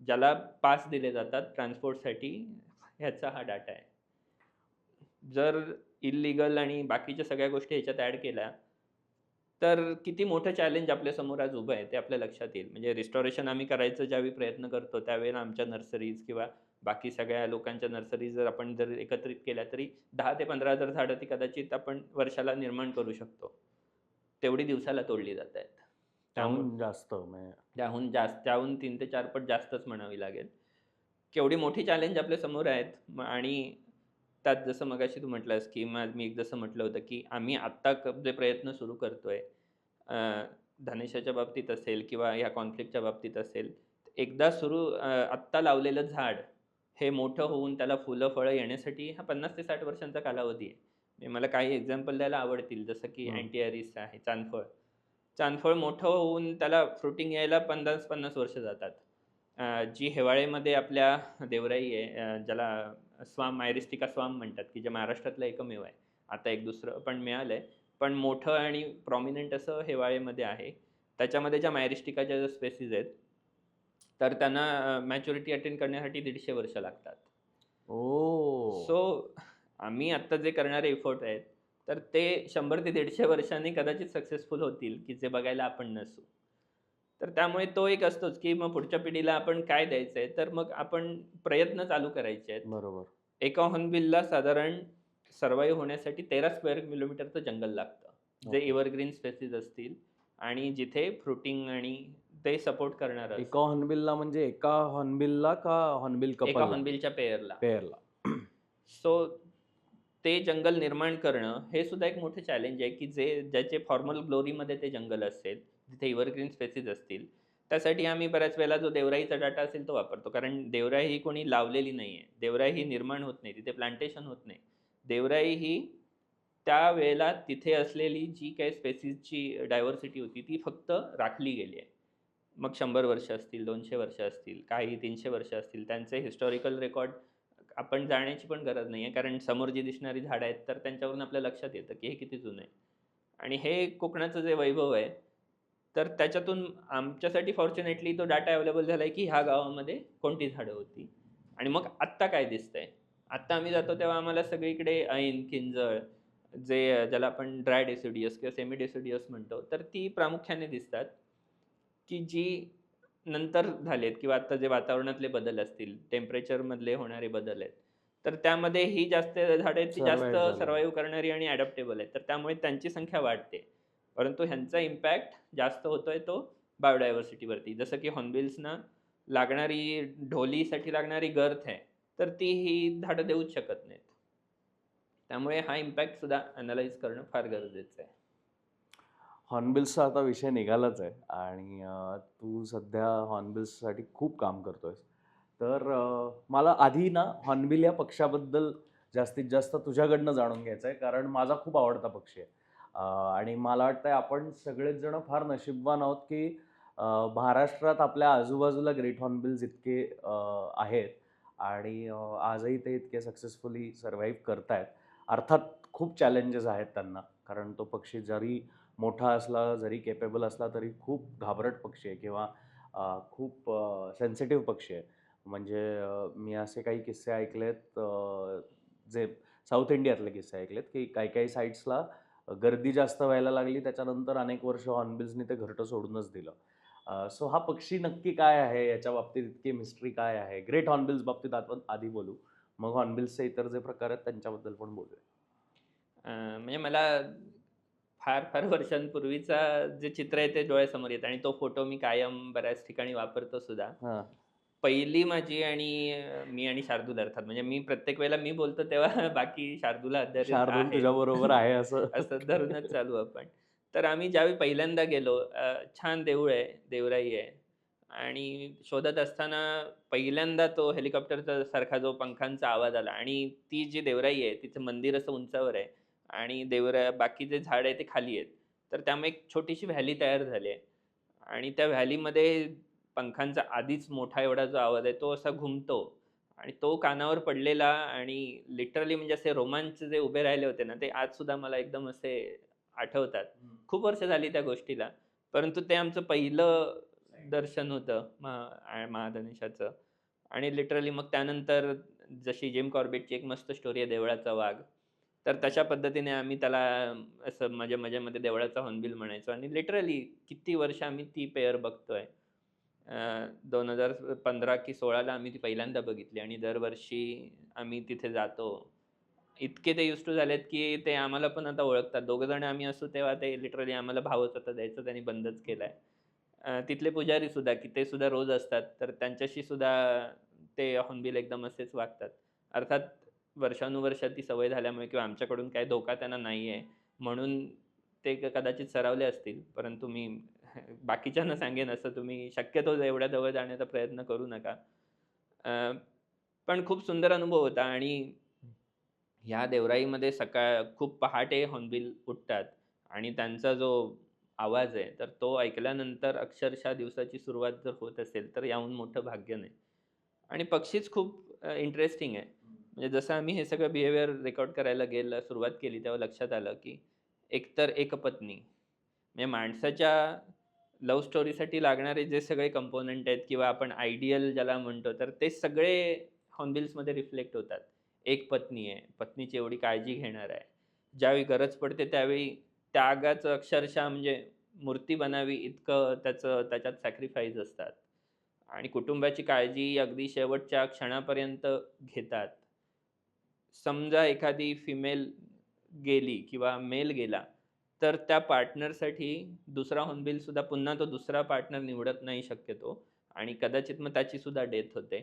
ज्याला पास दिले जातात ट्रान्सपोर्टसाठी, ह्याचा हा डाटा आहे. जर इल्लीगल आणि बाकीच्या सगळ्या गोष्टी ह्याच्यात ॲड केल्या, तर किती मोठं चॅलेंज आपल्यासमोर आज उभं आहे ते आपल्या लक्षात येईल. म्हणजे रिस्टोरेशन आम्ही करायचा ज्यावेळी प्रयत्न करतो, त्यावेळेला आमच्या नर्सरीज किंवा बाकी सगळ्या लोकांच्या नर्सरीज जर एकत्रित केल्या, तरी 10 ते 15,000 झाडं ती कदाचित आपण वर्षाला निर्माण करू शकतो. तेवढी दिवसाला तोडली जात आहेत. त्याहून जास्त म्हणजे त्याहून 3 ते 4 पट जास्तच म्हणावी लागेल. केवढी मोठी चॅलेंज आपल्या समोर आहेत. आणि त्यात जसं मगाशी तू म्हटलास, की मी एक जसं म्हटलं होतं, की आम्ही आत्ता जे प्रयत्न सुरू करतोय, अ, धनेशाच्या बाबतीत असेल किंवा ह्या कॉन्फ्लिक्टच्या बाबतीत असेल, एकदा आत्ता लावलेलं झाड हे मोठं होऊन त्याला फुलं-फळं येण्यासाठी हा 50 ते 60 वर्षांचा कालावधी आहे. म्हणजे मला काही एक्झाम्पल द्यायला आवडतील, जसं की हं. अँटी आहे, चांदफळ. चांदफळ मोठं होऊन त्याला फ्रुटिंग यायला 50-50 वर्ष जातात. जी हिवाळ्यामध्ये आपल्या देवराई आहे, ज्याला मायरिस्टिका स्वाम म्हणतात, की जे महाराष्ट्रातलं एकमेव आहे. आता एक दुसरं पण मिळालंय. पण मोठं आणि प्रॉमिनंट असं हिवाळ्यामध्ये आहे. त्याच्यामध्ये ज्या मायरिस्टिकाच्या ज्या स्पेसीज आहेत, तर त्यांना मॅच्युरिटी अटेंड करण्यासाठी 150 वर्ष लागतात. ओह! सो आम्ही आत्ता जे करणारे एफर्ट आहेत, तर ते 100 ते 150 वर्षांनी कदाचित सक्सेसफुल होतील, की जे बघायला आपण नसू. तर त्यामुळे तो एक असतोच, की मग पुढच्या पिढीला आपण काय द्यायचंय, तर मग आपण प्रयत्न चालू करायचे आहेत. बरोबर. एका हॉर्नबिलला साधारण सर्व्हाईव्ह होण्यासाठी 13 स्क्वेअर किलोमीटरचं जंगल लागतं. जे ओके. एव्हरग्रीन स्पेसीज असतील आणि जिथे फ्रुटिंग आणि ते सपोर्ट करणारं एका असेल. हॉर्नबिलला म्हणजे एका हॉर्नबिलला का हॉर्नबिल एका कपलला? हॉर्नबिलच्या पेअरला. पेअरला. सो ते जंगल निर्माण करणं हे सुद्धा एक मोठं चॅलेंज आहे, की ज्याचे फॉर्मल ग्लोरीमध्ये ते जंगल असेल, जिथे एव्हरग्रीन स्पेसीज असतील. त्यासाठी आम्ही बऱ्याच वेळेला जो देवराईचा डाटा असेल तो वापरतो. कारण देवराई ही कोणी लावलेली नाहीये. देवराई ही निर्माण होत नाही. तिथे प्लांटेशन होत नाही. देवराई ही त्यावेळेला तिथे असलेली जी काही स्पेसीजची डायव्हर्सिटी होती ती फक्त राखली गेली आहे. मग 100 वर्ष असतील, 200 वर्ष असतील, काही 300 वर्ष असतील. त्यांचे हिस्टॉरिकल रेकॉर्ड आपण जाण्याची पण गरज नाही आहे. कारण समोर जी दिसणारी झाडं आहेत, तर त्यांच्यावरून आपल्या लक्षात येतं, की हे किती जुनं आहे. आणि हे कोकणाचं जे वैभव आहे, तर त्याच्यातून आमच्यासाठी फॉर्च्युनेटली तो डाटा अवेलेबल झाला आहे, की ह्या गावामध्ये कोणती झाडं होती. आणि मग आत्ता काय दिसतंय. आत्ता आम्ही जातो तेव्हा आम्हाला सगळीकडे ऐन, किंजळ, ज्याला आपण ड्राय डेसिडियस किंवा सेमी डेसिडियस म्हणतो, तर ती प्रामुख्याने दिसतात, की जी नंतर झालेत किंवा आता जे वातावरणातले बदल असतील, टेम्परेचरमधले होणारे बदल आहेत. तर त्यामध्ये ही जास्त झाडं आहेत, ती जास्त सर्व्हाईव्ह झाले. सर्व्हाईव्ह करणारी आणि अडॅप्टेबल आहेत. तर त्यामुळे त्यांची संख्या वाढते. परंतु ह्यांचा इम्पॅक्ट जास्त होतोय तो बायोडायव्हर्सिटीवरती. जसं की हॉर्नबिल्सना लागणारी ढोलीसाठी लागणारी गर्थ आहे, तर ती ही धाडं देऊच शकत नाहीत. त्यामुळे हा इम्पॅक्ट सुद्धा अॅनलाईज करणं फार गरजेचं आहे. हॉर्नबिल्सचा आता विषय निघालाच आहे आणि तू सध्या हॉर्नबिल्ससाठी खूप काम करतोयस. तर मला आधी ना हॉर्नबिल या पक्षाबद्दल जास्तीत जास्त तुझ्याकडनं जाणून घ्यायचं आहे, कारण माझा खूप आवडता पक्षी आहे. आणि मला वाटतंय आपण सगळेच जण फार नशीबवान आहोत, की महाराष्ट्रात आपल्या आजूबाजूला ग्रेट हॉर्नबिल्स इतके आहेत आणि आजही ते इतके सक्सेसफुली सर्व्हाईव्ह करतायत. अर्थात खूप चॅलेंजेस आहेत त्यांना, कारण तो पक्षी जरी मोठा असला, जरी केपेबल असला, तरी खूप घाबरट पक्षी आहे किंवा खूप सेन्सिटिव्ह पक्षी आहे. म्हणजे मी असे काही किस्से ऐकलेत, जे साऊथ इंडियातले किस्से ऐकलेत, की काही-काही साइट्सला गर्दी जास्त व्हायला लागली. त्याच्यानंतर अनेक वर्ष हॉर्नबिल्सनी ते घरटं सोडूनच दिलं. सो हा पक्षी नक्की काय आहे? याच्या बाबतीत इतकी मिस्ट्री काय आहे? ग्रेट हॉर्नबिल्स बाबतीत आपण आधी बोलू. मग हॉर्नबिल्सचे इतर जे प्रकार आहेत त्यांच्याबद्दल पण बोलूया. म्हणजे मला फार फार वर्षांपूर्वीचा जे चित्र आहे ते डोळ्यासमोर येतं आणि तो फोटो मी कायम बऱ्याच ठिकाणी वापरतो सुद्धा. हां. पहिली माझी आणि मी आणि शार्दूल अर्थात म्हणजे मी प्रत्येक वेळेला मी बोलतो तेव्हा बाकी शार्दूला अध्यारित शार्दूल आहेत. तुझ्याबरोबर आहे असं. असं धरूनच चालू आपण. तर आम्ही ज्यावेळी पहिल्यांदा गेलो, छान देऊळ आहे, देवराई आहे आणि शोधत असताना पहिल्यांदा तो हेलिकॉप्टरचा सारखा जो पंखांचा आवाज आला आणि ती जी देवराई आहे तिचं मंदिर असं उंचावर आहे आणि बाकी जे झाड आहे ते खाली आहेत. तर त्यामुळे एक छोटीशी व्हॅली तयार झाली आहे आणि त्या व्हॅलीमध्ये पंखांचा आधीच मोठा एवढा जो आवाज आहे तो असा घुमतो आणि तो कानावर पडलेला आणि लिटरली म्हणजे असे रोमांच जे उभे राहिले होते ना, ते आज सुद्धा मला एकदम असे आठवतात. हं. खूप वर्ष झाली त्या गोष्टीला. परंतु ते आमचं पहिलं दर्शन होतं महागणेशाचं आणि लिटरली मग त्यानंतर जशी जिम कॉर्बेटची एक मस्त स्टोरी आहे देवळाचा वाघ. तर तशा पद्धतीने आम्ही त्याला असं मजे-मजेमध्ये देवळाचा हॉर्नबिल म्हणायचो आणि लिटरली किती वर्ष आम्ही ती पेअर बघतोय. 2015 की 16ला आम्ही ती पहिल्यांदा बघितली आणि दरवर्षी आम्ही तिथे जातो. इतके ते यूज्ड टू झालेत, की ते आम्हाला पण आता ओळखतात. दोघं जण आम्ही असू तेव्हा ते लिटरली आम्हाला भावच आता द्यायचं त्यांनी बंदच केलाय. तिथले पुजारी सुद्धा, की ते सुद्धा रोज असतात. तर त्यांच्याशी सुद्धा ते हॉर्नबिल एकदम असेच वागतात. अर्थात वर्षानुवर्ष ती सवय झाल्यामुळे किंवा आमच्याकडून काही धोका त्यांना नाहीये म्हणून ते कदाचित सरावले असतील. परंतु मी बाकीच्यांना सांगेन असं तुम्ही शक्यतो एवढ्या जवळ जाण्याचा प्रयत्न करू नका. अ, पण खूप सुंदर अनुभव होता आणि ह्या देवराईमध्ये खूप पहाटे हॉर्नबिल उठतात आणि त्यांचा जो आवाज आहे, तर तो ऐकल्यानंतर अक्षरशः दिवसाची सुरुवात जर होत असेल, तर याहून मोठं भाग्य नाही. आणि पक्षीच खूप इंटरेस्टिंग आहे. म्हणजे जसं आम्ही हे सगळं बिहेवियर रेकॉर्ड करायला सुरुवात केली, तेव्हा लक्षात आलं, की एकतर एकपत्नी म्हणजे माणसाच्या लव्ह स्टोरीसाठी लागणारे जे सगळे कंपोनंट आहेत किंवा आपण आयडियल ज्याला म्हणतो, तर ते सगळे हॉर्नबिल्समध्ये रिफ्लेक्ट होतात. एक पत्नी आहे, पत्नीची एवढी काळजी घेणार आहे. ज्यावेळी गरज पडते त्यावेळी त्यागाचं अक्षरशः म्हणजे मूर्ती बनावी इतकं त्याच्यात सॅक्रिफाईस असतात आणि कुटुंबाची काळजी अगदी शेवटच्या क्षणापर्यंत घेतात. समजा एखादी फिमेल गेली किंवा मेल गेला, तर त्या पार्टनरसाठी दुसरा हॉर्नबिल सुद्धा पुन्हा तो दुसरा पार्टनर निवडत नाही शक्यतो आणि कदाचित मग त्याची सुद्धा डेथ होते.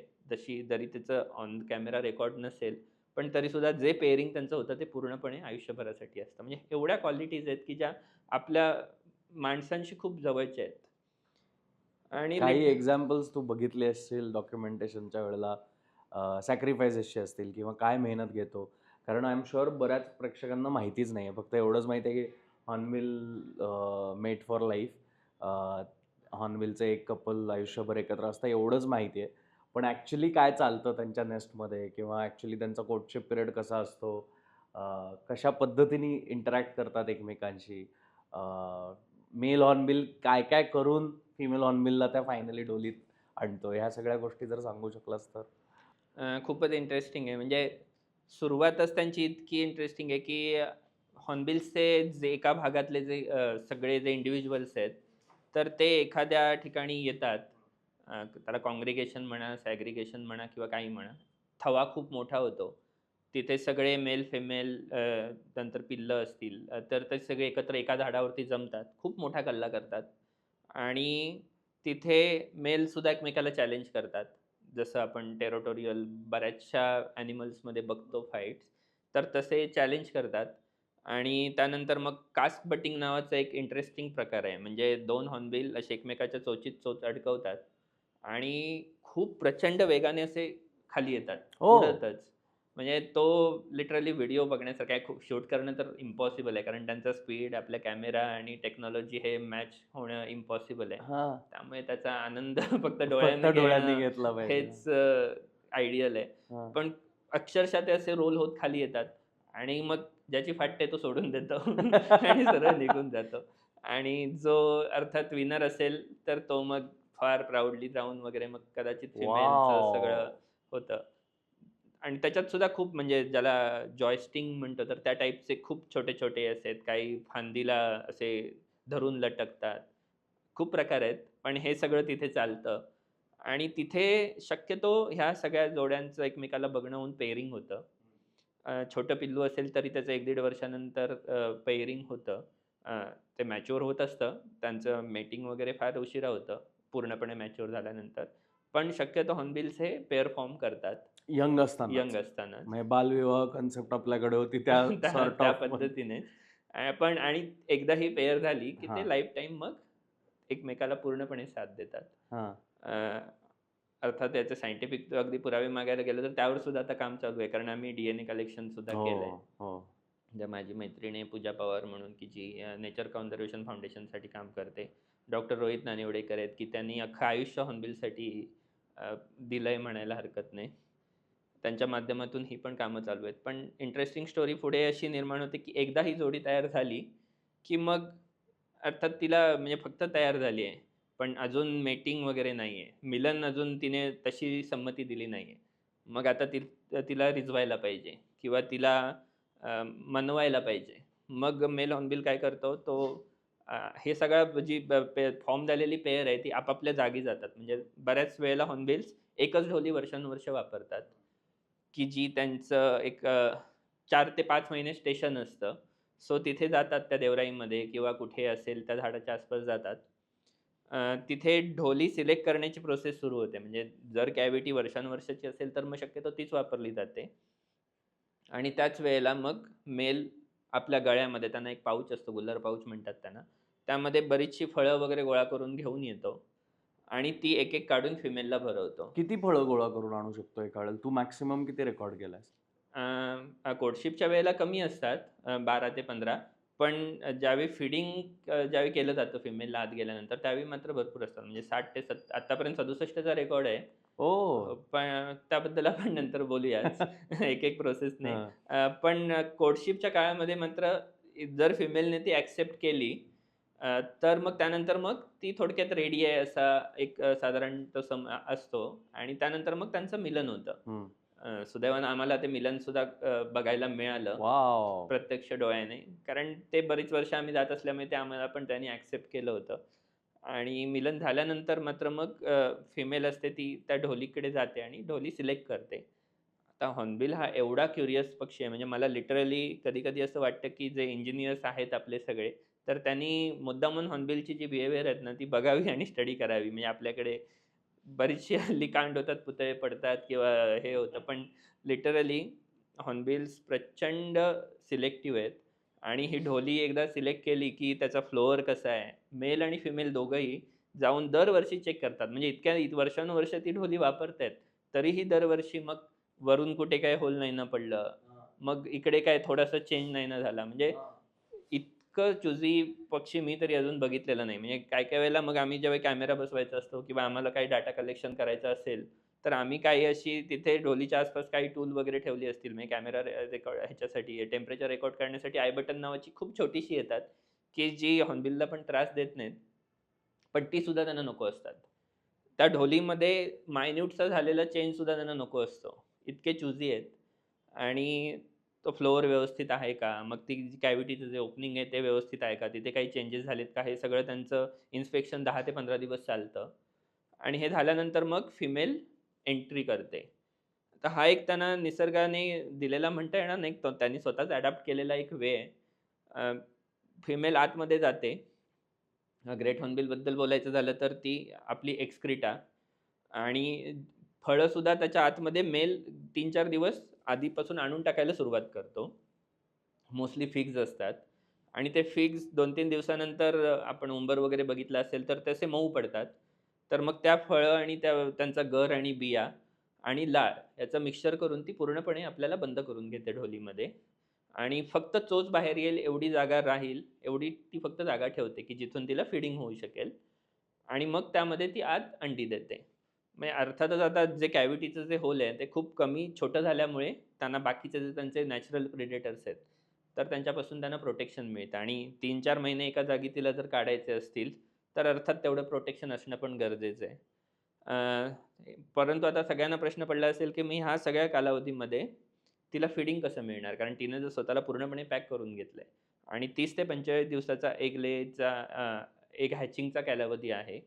जरी त्याचं ऑन कॅमेरा रेकॉर्ड नसेल, पण तरीसुद्धा जे पेअरिंग त्यांचं होतं ते पूर्णपणे आयुष्यभरासाठी असतं. म्हणजे एवढ्या क्वालिटीज आहेत, की ज्या आपल्या माणसांशी खूप जवळच्या आहेत. आणि काही एक्झाम्पल्स तू बघितले असतील डॉक्युमेंटेशनच्या वेळेला, सॅक्रिफाइसेसचे असतील किंवा काय मेहनत घेतो. कारण आय एम शुअर बऱ्याच प्रेक्षकांना माहितीच नाही आहे. फक्त एवढंच माहिती आहे की हॉर्नबिल मेड फॉर लाईफ. हॉर्नबिलचे एक कपल आयुष्यभर एकत्र असतं एवढंच माहिती आहे. पण ॲक्च्युली काय चालतं त्यांच्या नेस्टमध्ये किंवा ॲक्च्युली त्यांचा कोर्टशिप पिरियड कसा असतो, कशा पद्धतीने इंटरॅक्ट करतात एकमेकांशी, मेल हॉर्नबिल काय-काय करून फिमेल हॉर्नबिलला त्या फायनली डोलीत आणतो. ह्या सगळ्या गोष्टी जर सांगू शकलास तर? खूपच इंटरेस्टिंग आहे. म्हणजे सुरुवातच त्यांची इतकी इंटरेस्टिंग आहे, की हॉर्नबिल्सचे जे एका भागातले सगळे जे इंडिव्हिज्युअल्स आहेत, तर ते एखाद्या ठिकाणी येतात. त्याला काँग्रिगेशन म्हणा, सॅग्रिगेशन म्हणा किंवा काही म्हणा. थवा खूप मोठा होतो. तिथे सगळे मेल, फिमेल नंतर पिल्लं असतील, तर ते सगळे एकत्र एका झाडावरती जमतात. खूप मोठा कल्ला करतात आणि तिथे मेलसुद्धा एकमेकाला चॅलेंज करतात. जसं आपण टेरोटोरियल बऱ्याचशा ॲनिमल्समध्ये बघतो फाईट्स, तर तसे चॅलेंज करतात. आणि त्यानंतर मग कास्ट बटिंग नावाचा एक इंटरेस्टिंग प्रकार आहे. म्हणजे 2 हॉर्नबिल असे एकमेकाच्या चोचीत चोच अडकवतात आणि खूप प्रचंड वेगाने असे खाली येतात, हो. उडतच. म्हणजे तो लिटरली व्हिडिओ बघण्यासारखा आहे. खूप शूट करणं तर इम्पॉसिबल आहे. कारण त्यांचा स्पीड, आपल्या कॅमेरा आणि टेक्नॉलॉजी हे मॅच होणं इम्पॉसिबल आहे. हां. त्यामुळे त्याचा आनंद फक्त फक्त डोळ्यांनी डोळ्यांनी घेणं घेतला पाहिजे. हेच आयडियल आहे. हां. पण अक्षरशः ते असे रोल होत खाली येतात आणि मग ज्याची फाटते तो सोडून देतो आणि सरळ निघून जातो. आणि जो अर्थात विनर असेल, तर तो मग फार प्राउडली जाऊन वगैरे मग कदाचित फिमेलचं सगळं वॉव! होतं. आणि त्याच्यात सुद्धा खूप म्हणजे ज्याला जॉयस्टिंग म्हणतो, तर त्या टाइपचे खूप छोटे-छोटे असे आहेत. काही फांदीला असे धरून लटकतात. खूप प्रकार आहेत. पण हे सगळं तिथे चालतं. आणि तिथे शक्यतो ह्या सगळ्या जोड्यांचं एकमेकाला बघणं होऊन पेअरिंग होतं. छोटं पिल्लू असेल तरी त्याचं 1-1.5 वर्षानंतर पेअरिंग होतं. ते मॅच्युअर होत असतं. त्यांचं मेटिंग वगैरे फार उशिरा होतं, पूर्णपणे मॅच्युअर झाल्यानंतर. पण शक्यतो हॉर्नबिल्स हे पेअर फॉर्म करतात, यंग असतानाच. यंग असतानाच. म्हणजे बालविवाह कन्सेप्ट आपल्याकडे होती त्या त्या सॉर्ट त्या ऑफ. पद्धतीनेच. पण आणि एकदा ही पेअर झाली, की ते हां, लाईफटाईम मग एकमेकाला पूर्णपणे साथ देतात. हां. अ, अर्थात याचे सायंटिफिक अगदी पुरावे मागायला गेलो तर त्यावर सुद्धा आता काम चालू आहे. कारण आम्ही DNA कलेक्शन सुद्धा हो, केलंय. हो. म्हणजे माझी मैत्रीण आहे पूजा पवार म्हणून, की जी नेचर कन्झर्वेशन फाउंडेशनसाठी काम करते. डॉक्टर रोहित नानिवडेकर आहेत, की त्यांनी अख्खं आयुष्य हॉर्नबिलसाठी दिलंय म्हणायला हरकत नाही. त्यांच्या माध्यमातून ही पण कामं चालू आहेत. पण इंटरेस्टिंग स्टोरी पुढे अशी निर्माण होते, की एकदा ही जोडी तयार झाली, की मग अर्थात तिला म्हणजे फक्त तयार झाली आहे. पण अजून मेटिंग वगैरे नाहीये. मिलन अजून तिने तशी संमती दिली नाहीये. मग आता तिला रिझवायला पाहिजे किंवा तिला मनवायला पाहिजे. मग मेल हॉर्नबिल काय करतो, तो हे सगळं जी फॉर्म झालेली पेअर आहे, ती आपापल्या जागी जातात. म्हणजे बऱ्याच वेळेला हॉर्नबिल्स एकच ढोली वर्षानुवर्ष वापरतात, की जी त्यांचं एक 4 ते 5 महिने स्टेशन असतं. सो तिथे जातात त्या देवराईमध्ये किंवा कुठे असेल त्या झाडाच्या आसपास जातात. तिथे ढोली सिलेक्ट करण्याची प्रोसेस सुरू होते. म्हणजे जर कॅव्हिटी वर्षानुवर्षाची असेल, तर मग शक्यतो तीच वापरली जाते. आणि त्याच वेळेला मग मेल आपल्या गळ्यामध्ये त्यांना एक पाऊच असतो, गुल्लर पाऊच म्हणतात त्यांना. त्यामध्ये बरीचशी फळं वगैरे गोळा करून घेऊन येतो आणि ती एक-एक काढून फिमेलला भरवतो. किती फळं गोळा करून आणू शकतो एका वेळेला? तू मॅक्सिमम किती रेकॉर्ड केलायस? अ, कोर्टशिपच्या वेळेला कमी असतात 12 ते 15. पण ज्यावेळी ज्यावेळी केलं जातं फिमेलला आत गेल्यानंतर, त्यावेळी मात्र भरपूर असतात. म्हणजे 60 ते आत्तापर्यंत 67चा रेकॉर्ड आहे. ओह! पण त्याबद्दल आपण नंतर बोलूयाच. एक-एक प्रोसेसने. हां. पण कोर्टशिपच्या काळामध्ये मात्र जर फिमेलने ती ॲक्सेप्ट केली, तर मग त्यानंतर मग ती थोडक्यात रेडी आहे असा एक साधारण तो असतो आणि त्यानंतर मग त्यांचं मिलन होतं. हं. सुदैवानं आम्हाला ते मिलनसुद्धा बघायला मिळालं वॉव! प्रत्यक्ष डोळ्याने. कारण ते बरीच वर्ष आम्ही जात असल्यामुळे ते आम्हाला पण त्यांनी ॲक्सेप्ट केलं होतं. आणि मिलन झाल्यानंतर मात्र मग फिमेल असते ती त्या ढोलीकडे जाते आणि ढोली सिलेक्ट करते. आता हॉर्नबिल हा एवढा क्युरियस पक्षी आहे, म्हणजे मला लिटरली कधी-कधी असं वाटतं, की जे इंजिनिअर्स आहेत आपले सगळे, तर त्यांनी मुद्दामून हॉर्नबिलची जी बिहेवियर आहेत ना, ती बघावी आणि स्टडी करावी. म्हणजे आपल्याकडे बरीचशी हल्ली कांड होतात, पुतळे पडतात किंवा हे होतं. पण लिटरली हॉर्नबिल्स प्रचंड सिलेक्टिव्ह आहेत आणि ही ढोली एकदा सिलेक्ट केली, की त्याचा फ्लोअर कसा आहे, मेल आणि फिमेल दोघंही जाऊन दरवर्षी चेक करतात. म्हणजे इतक्या वर्षानुवर्ष ती ढोली वापरतायत. तरीही दरवर्षी मग वरून कुठे काही होल नाही ना पडलं. मग इकडे काय थोडासा चेंज नाही ना झाला. म्हणजे इतकं चुजी पक्षी मी तरी अजून बघितलेलं नाही. म्हणजे काही-काही वेळेला मग आम्ही जेव्हा कॅमेरा बसवायचा असतो किंवा आम्हाला काही डाटा कलेक्शन करायचं असेल, तर आम्ही काही अशी तिथे ढोलीच्या आसपास काही टूल वगैरे ठेवली असतील. म्हणजे कॅमेरा रेकॉर्ड ह्याच्यासाठी टेम्परेचर रेकॉर्ड करण्यासाठी आय बटन नावाची खूप छोटीशी येतात, की जी हॉर्नबिलला पण त्रास देत नाहीत. पण ती सुद्धा त्यांना नको असतात. त्या ढोलीमध्ये मायन्यूटचा झालेला चेंज सुद्धा त्यांना नको असतो. इतके चुजी आहेत आणि तो फ्लोअर व्यवस्थित आहे का? मग ती कॅव्हिटीचं जे ओपनिंग आहे ते व्यवस्थित आहे का? तिथे काही चेंजेस झालेत का? हे सगळं त्यांचं इन्स्पेक्शन 10 ते 15 दिवस चालतं आणि हे झाल्यानंतर मग फिमेल एंट्री करते. तर हा एक त्यांना निसर्गाने दिलेला म्हणता येणार नाही. तो त्यांनी स्वतःच अडॉप्ट केलेला एक वे आहे. फिमेल आतमध्ये जाते. ग्रेट हॉर्नबिलबद्दल बोलायचं झालं तर ती आपली एक्सक्रीटा आणि फळंसुद्धा त्याच्या आतमध्ये मेल 3-4 दिवस आधीपासून आणून टाकायला सुरुवात करतो. मोस्टली फिग्स असतात आणि ते फिग्स 2-3 दिवसानंतर आपण उंबर वगैरे बघितलं असेल तर तसे मऊ पडतात. तर मग त्या फळं आणि त्यांचा गर आणि बिया आणि लाळ याचं मिक्सचर करून ती पूर्णपणे आपल्याला बंद करून घेते ढोलीमध्ये आणि फक्त चोच बाहेर येईल एवढी जागा राहील, एवढी ती फक्त जागा ठेवते, की जिथून तिला फीडिंग होऊ शकेल आणि मग त्यामध्ये ती आत अंडी देते. म्हणजे अर्थातच आता जे कॅव्हिटीचं जे होल आहे ते खूप कमी छोटं झाल्यामुळे त्यांना बाकीचे जे त्यांचे नॅचरल प्रेडेटर्स आहेत, तर त्यांच्यापासून त्यांना प्रोटेक्शन मिळतं आणि 3-4 महिने एका जागी तिला जर काढायचे असतील, तर अर्थात तेवढं प्रोटेक्शन असणं पण गरजेचं आहे. परंतु आता सगळ्यांना प्रश्न पडला असेल, की मी ह्या सगळ्या कालावधीमध्ये तिला फीडिंग कसं मिळणार? कारण तिनं जर स्वतःला पूर्णपणे पॅक करून घेतलंय आणि 30 ते 45 दिवसाचा एग हॅचिंगचा कालावधी आहे.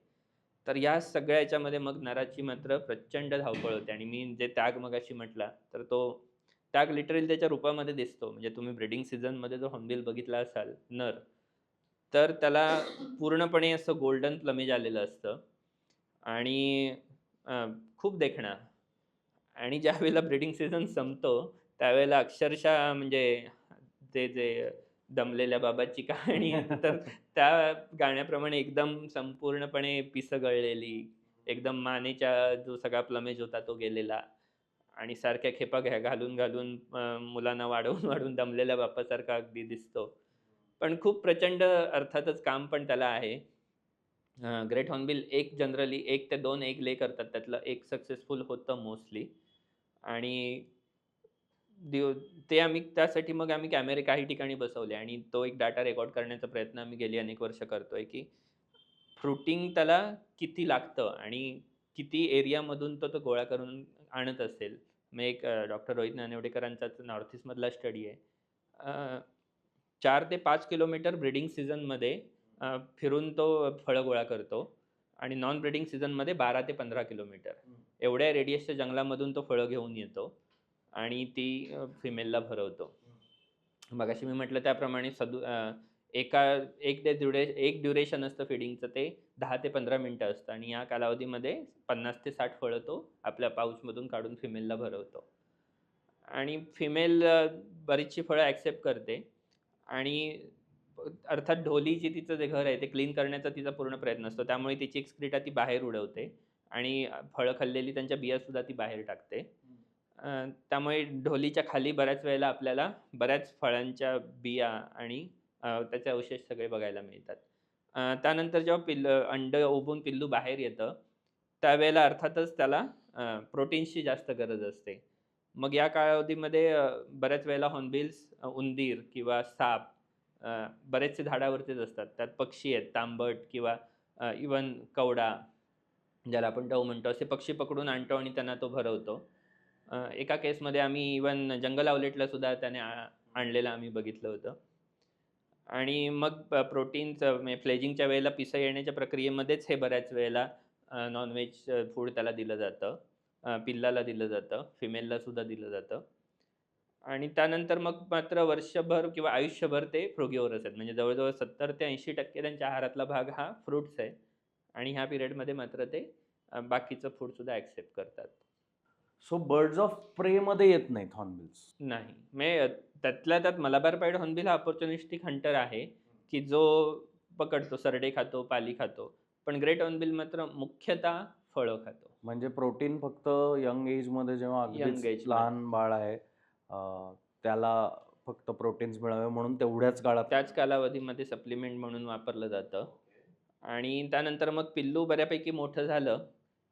तर या सगळ्या ह्याच्यामध्ये मग नराची मात्र प्रचंड धावपळ होते आणि मी जे त्याग मगाशी म्हटला, तर तो त्याग लिटरली त्याच्या रूपामध्ये दिसतो. म्हणजे तुम्ही ब्रीडिंग सीझनमध्ये जो हॉर्नबिल बघितला असाल नर, तर त्याला पूर्णपणे असं गोल्डन प्लमेज आलेलं असतं आणि खूप देखणा आणि ज्यावेळेला ब्रीडिंग सीझन संपतो, त्यावेळेला अक्षरशः म्हणजे ते जे दमलेल्या बाबाची कहाणी आहे, तर त्या गाण्याप्रमाणे एकदम संपूर्णपणे पिसं एकदम मानेच्या जो सगळा प्लमेज होता तो गेलेला आणि सारख्या खेपा घालून मुलांना वाढवून दमलेल्या बापासारखा अगदी दिसतो. पण खूप प्रचंड अर्थातच काम पण त्याला आहे. ग्रेट हॉर्नबिल जनरली 1 ते 2 एग ले करतात. त्यातलं एक सक्सेसफुल होतं मोस्टली आणि दिव ते आम्ही त्यासाठी मग आम्ही कॅमेरे काही ठिकाणी बसवले आणि तो एक डाटा रेकॉर्ड करण्याचा प्रयत्न आम्ही गेली अनेक वर्ष करतोय, की फ्रुटिंग त्याला किती लागतं आणि किती एरियामधून तो गोळा करून आणत असेल. मग एक डॉक्टर रोहित नानिवडेकरांचाच नॉर्थ ईस्टमधला स्टडी आहे. 4 ते 5 किलोमीटर ब्रीडिंग सीझनमध्ये फिरून तो फळं गोळा करतो आणि नॉन ब्रीडिंग सीझनमध्ये 12 ते 15 किलोमीटर एवढ्या रेडियसच्या जंगलामधून तो फळं घेऊन येतो आणि ती फिमेलला भरवतो. मगाशी मी म्हटलं त्याप्रमाणे एका एक ड्युरेशन असतं फीडिंगचं ते 10 ते 15 मिनिटं असतं आणि या कालावधीमध्ये 50 ते 60 फळं तो आपल्या पाऊचमधून काढून फिमेलला भरवतो. आणि फिमेल बरीचशी फळं ॲक्सेप्ट करते आणि अर्थात ढोलीची तिचं जे घर आहे ते क्लीन करण्याचा तिचा पूर्ण प्रयत्न असतो. त्यामुळे तिची एक्सक्रीटा ती बाहेर उडवते आणि फळं खाल्लेली त्यांच्या बियासुद्धा ती बाहेर टाकते. त्यामुळे ढोलीच्या खाली बऱ्याच वेळेला आपल्याला बऱ्याच फळांच्या बिया आणि त्याचे अवशेष सगळे बघायला मिळतात. त्यानंतर जेव्हा अंडं उबून पिल्लू बाहेर येतं, त्यावेळेला अर्थातच त्याला प्रोटीन्सची जास्त गरज असते. मग या कालावधीमध्ये बऱ्याच वेळेला हॉर्नबिल्स, उंदीर किंवा साप बरेचसे झाडावरतीच असतात. त्यात पक्षी आहेत, तांबट किंवा इव्हन कवडा, ज्याला आपण डव म्हणतो, असे पक्षी पकडून आणतो आणि त्यांना तो भरवतो. एका केसमध्ये आम्ही इव्हन जंगल आउलेटला सुद्धा त्याने आणलेलं आम्ही बघितलं होतं. आणि मग प्रोटीन्स म्हणजे फ्लेजिंगच्या वेळेला पिसं येण्याच्या प्रक्रियेमध्येच हे बऱ्याच वेळेला नॉन-व्हेज फूड त्याला दिलं जातं. पिल्लाला दिलं जातं, फिमेलला सुद्धा दिलं जातं. आणि त्यानंतर मग मात्र वर्षभर किंवा आयुष्यभर ते फ्रुगिवोरस आहेत. म्हणजे जवळ-जवळ 70% ते 80% त्यांच्या आहारातला भाग हा फ्रुट्स आहे आणि ह्या पिरियडमध्ये मात्र ते बाकीचं फूडसुद्धा ॲक्सेप्ट करतात. सो बर्ड्स ऑफ प्रेमध्ये येत नाहीत हॉर्नबिल्स. नाही. म्हणजे त्यातल्या त्यात मलाबार पाईड हॉर्नबिल हा अपॉर्च्युनिस्टिक हंटर आहे, की जो पकडतो, सरडे खातो, पाली खातो. पण ग्रेट हॉर्नबिल मात्र मुख्यतः फळं खातो. म्हणजे प्रोटीन फक्त यंग एजमध्ये जेव्हा यंग अगदीच एजमध्ये. लहान बाळ आहे त्याला फक्त प्रोटीन्स मिळावे म्हणून तेवढ्याच काळात त्याच कालावधीमध्ये सप्लिमेंट म्हणून वापरलं जातं आणि त्यानंतर मग पिल्लू बऱ्यापैकी मोठं झालं,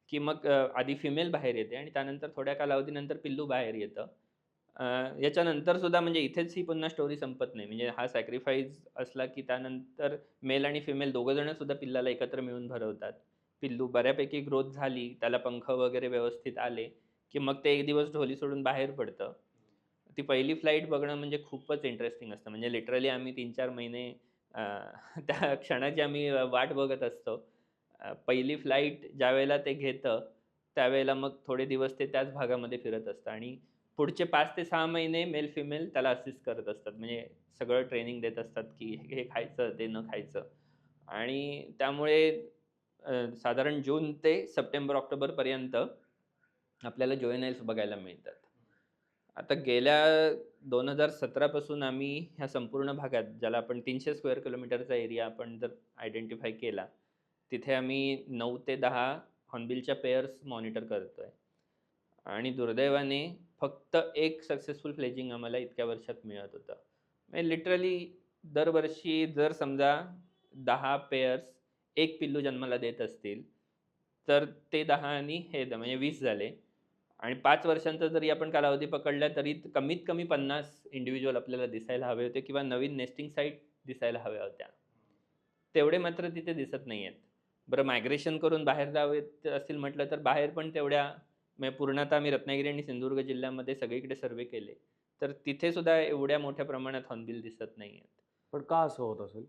की मग आधी फिमेल बाहेर येते आणि त्यानंतर थोड्या कालावधीनंतर पिल्लू बाहेर येतं. याच्यानंतर सुद्धा म्हणजे इथेच ही पुन्हा स्टोरी संपत नाही. म्हणजे हा सॅक्रिफाईस असला, की त्यानंतर मेल आणि फिमेल दोघंजण सुद्धा पिल्लाला एकत्र मिळून भरवतात. पिल्लू बऱ्यापैकी ग्रोथ झाली, त्याला पंख वगैरे व्यवस्थित आले, की मग ते एक दिवस ढोली सोडून बाहेर पडतं. ती पहिली फ्लाइट बघणं म्हणजे खूपच इंटरेस्टिंग असतं. म्हणजे लिटरली आम्ही 3-4 महिने अ, त्या क्षणाची आम्ही वाट बघत असतो. पहिली फ्लाइट ज्यावेळेला ते घेतं, त्यावेळेला मग थोडे दिवस ते त्याच भागामध्ये फिरत असतं आणि पुढचे 5 ते 6 महिने मेल फिमेल त्याला असिस्ट करत असतात. म्हणजे सगळं ट्रेनिंग देत असतात, की हे खायचं, ते न खायचं आणि त्यामुळे साधारण जून ते सप्टेंबर-ऑक्टोबरपर्यंत आपल्याला जुवेनाइल्स बघायला मिळतात. आता गेल्या 2017 पासून आम्ही ह्या संपूर्ण भागात, ज्याला आपण 300 स्क्वेअर किलोमीटरचा एरिया आपण जर आयडेंटिफाय केला, तिथे आम्ही 9 ते 10 हॉर्नबिलच्या पेअर्स मॉनिटर करतोय. आणि दुर्दैवाने फक्त एक सक्सेसफुल फ्लेजिंग आम्हाला इतक्या वर्षात मिळत होतं. म्हणजे लिटरली दरवर्षी जर समजा 10 पेअर्स एक पिल्लू जन्माला देत असतील, तर ते 10 आणि हे म्हणजे 20 झाले. आणि 5 वर्षांचा जरी आपण कालावधी पकडला तरी कमीत कमी 50 इंडिव्हिज्युअल आपल्याला दिसायला हवे होते किंवा नवीन नेस्टिंग साईट दिसायला हव्या होत्या. तेवढे मात्र तिथे दिसत नाहीयेत. बरं, मायग्रेशन करून बाहेर जावेत असतील म्हटलं तर बाहेर पण तेवढ्या, म्हणजे पूर्ण आता आम्ही रत्नागिरी आणि सिंधुदुर्ग जिल्ह्यामध्ये सगळीकडे सर्व्हे केले, तर तिथे सुद्धा एवढ्या मोठ्या प्रमाणात हॉर्नबिल दिसत नाहीयेत. पण का असं होत असेल?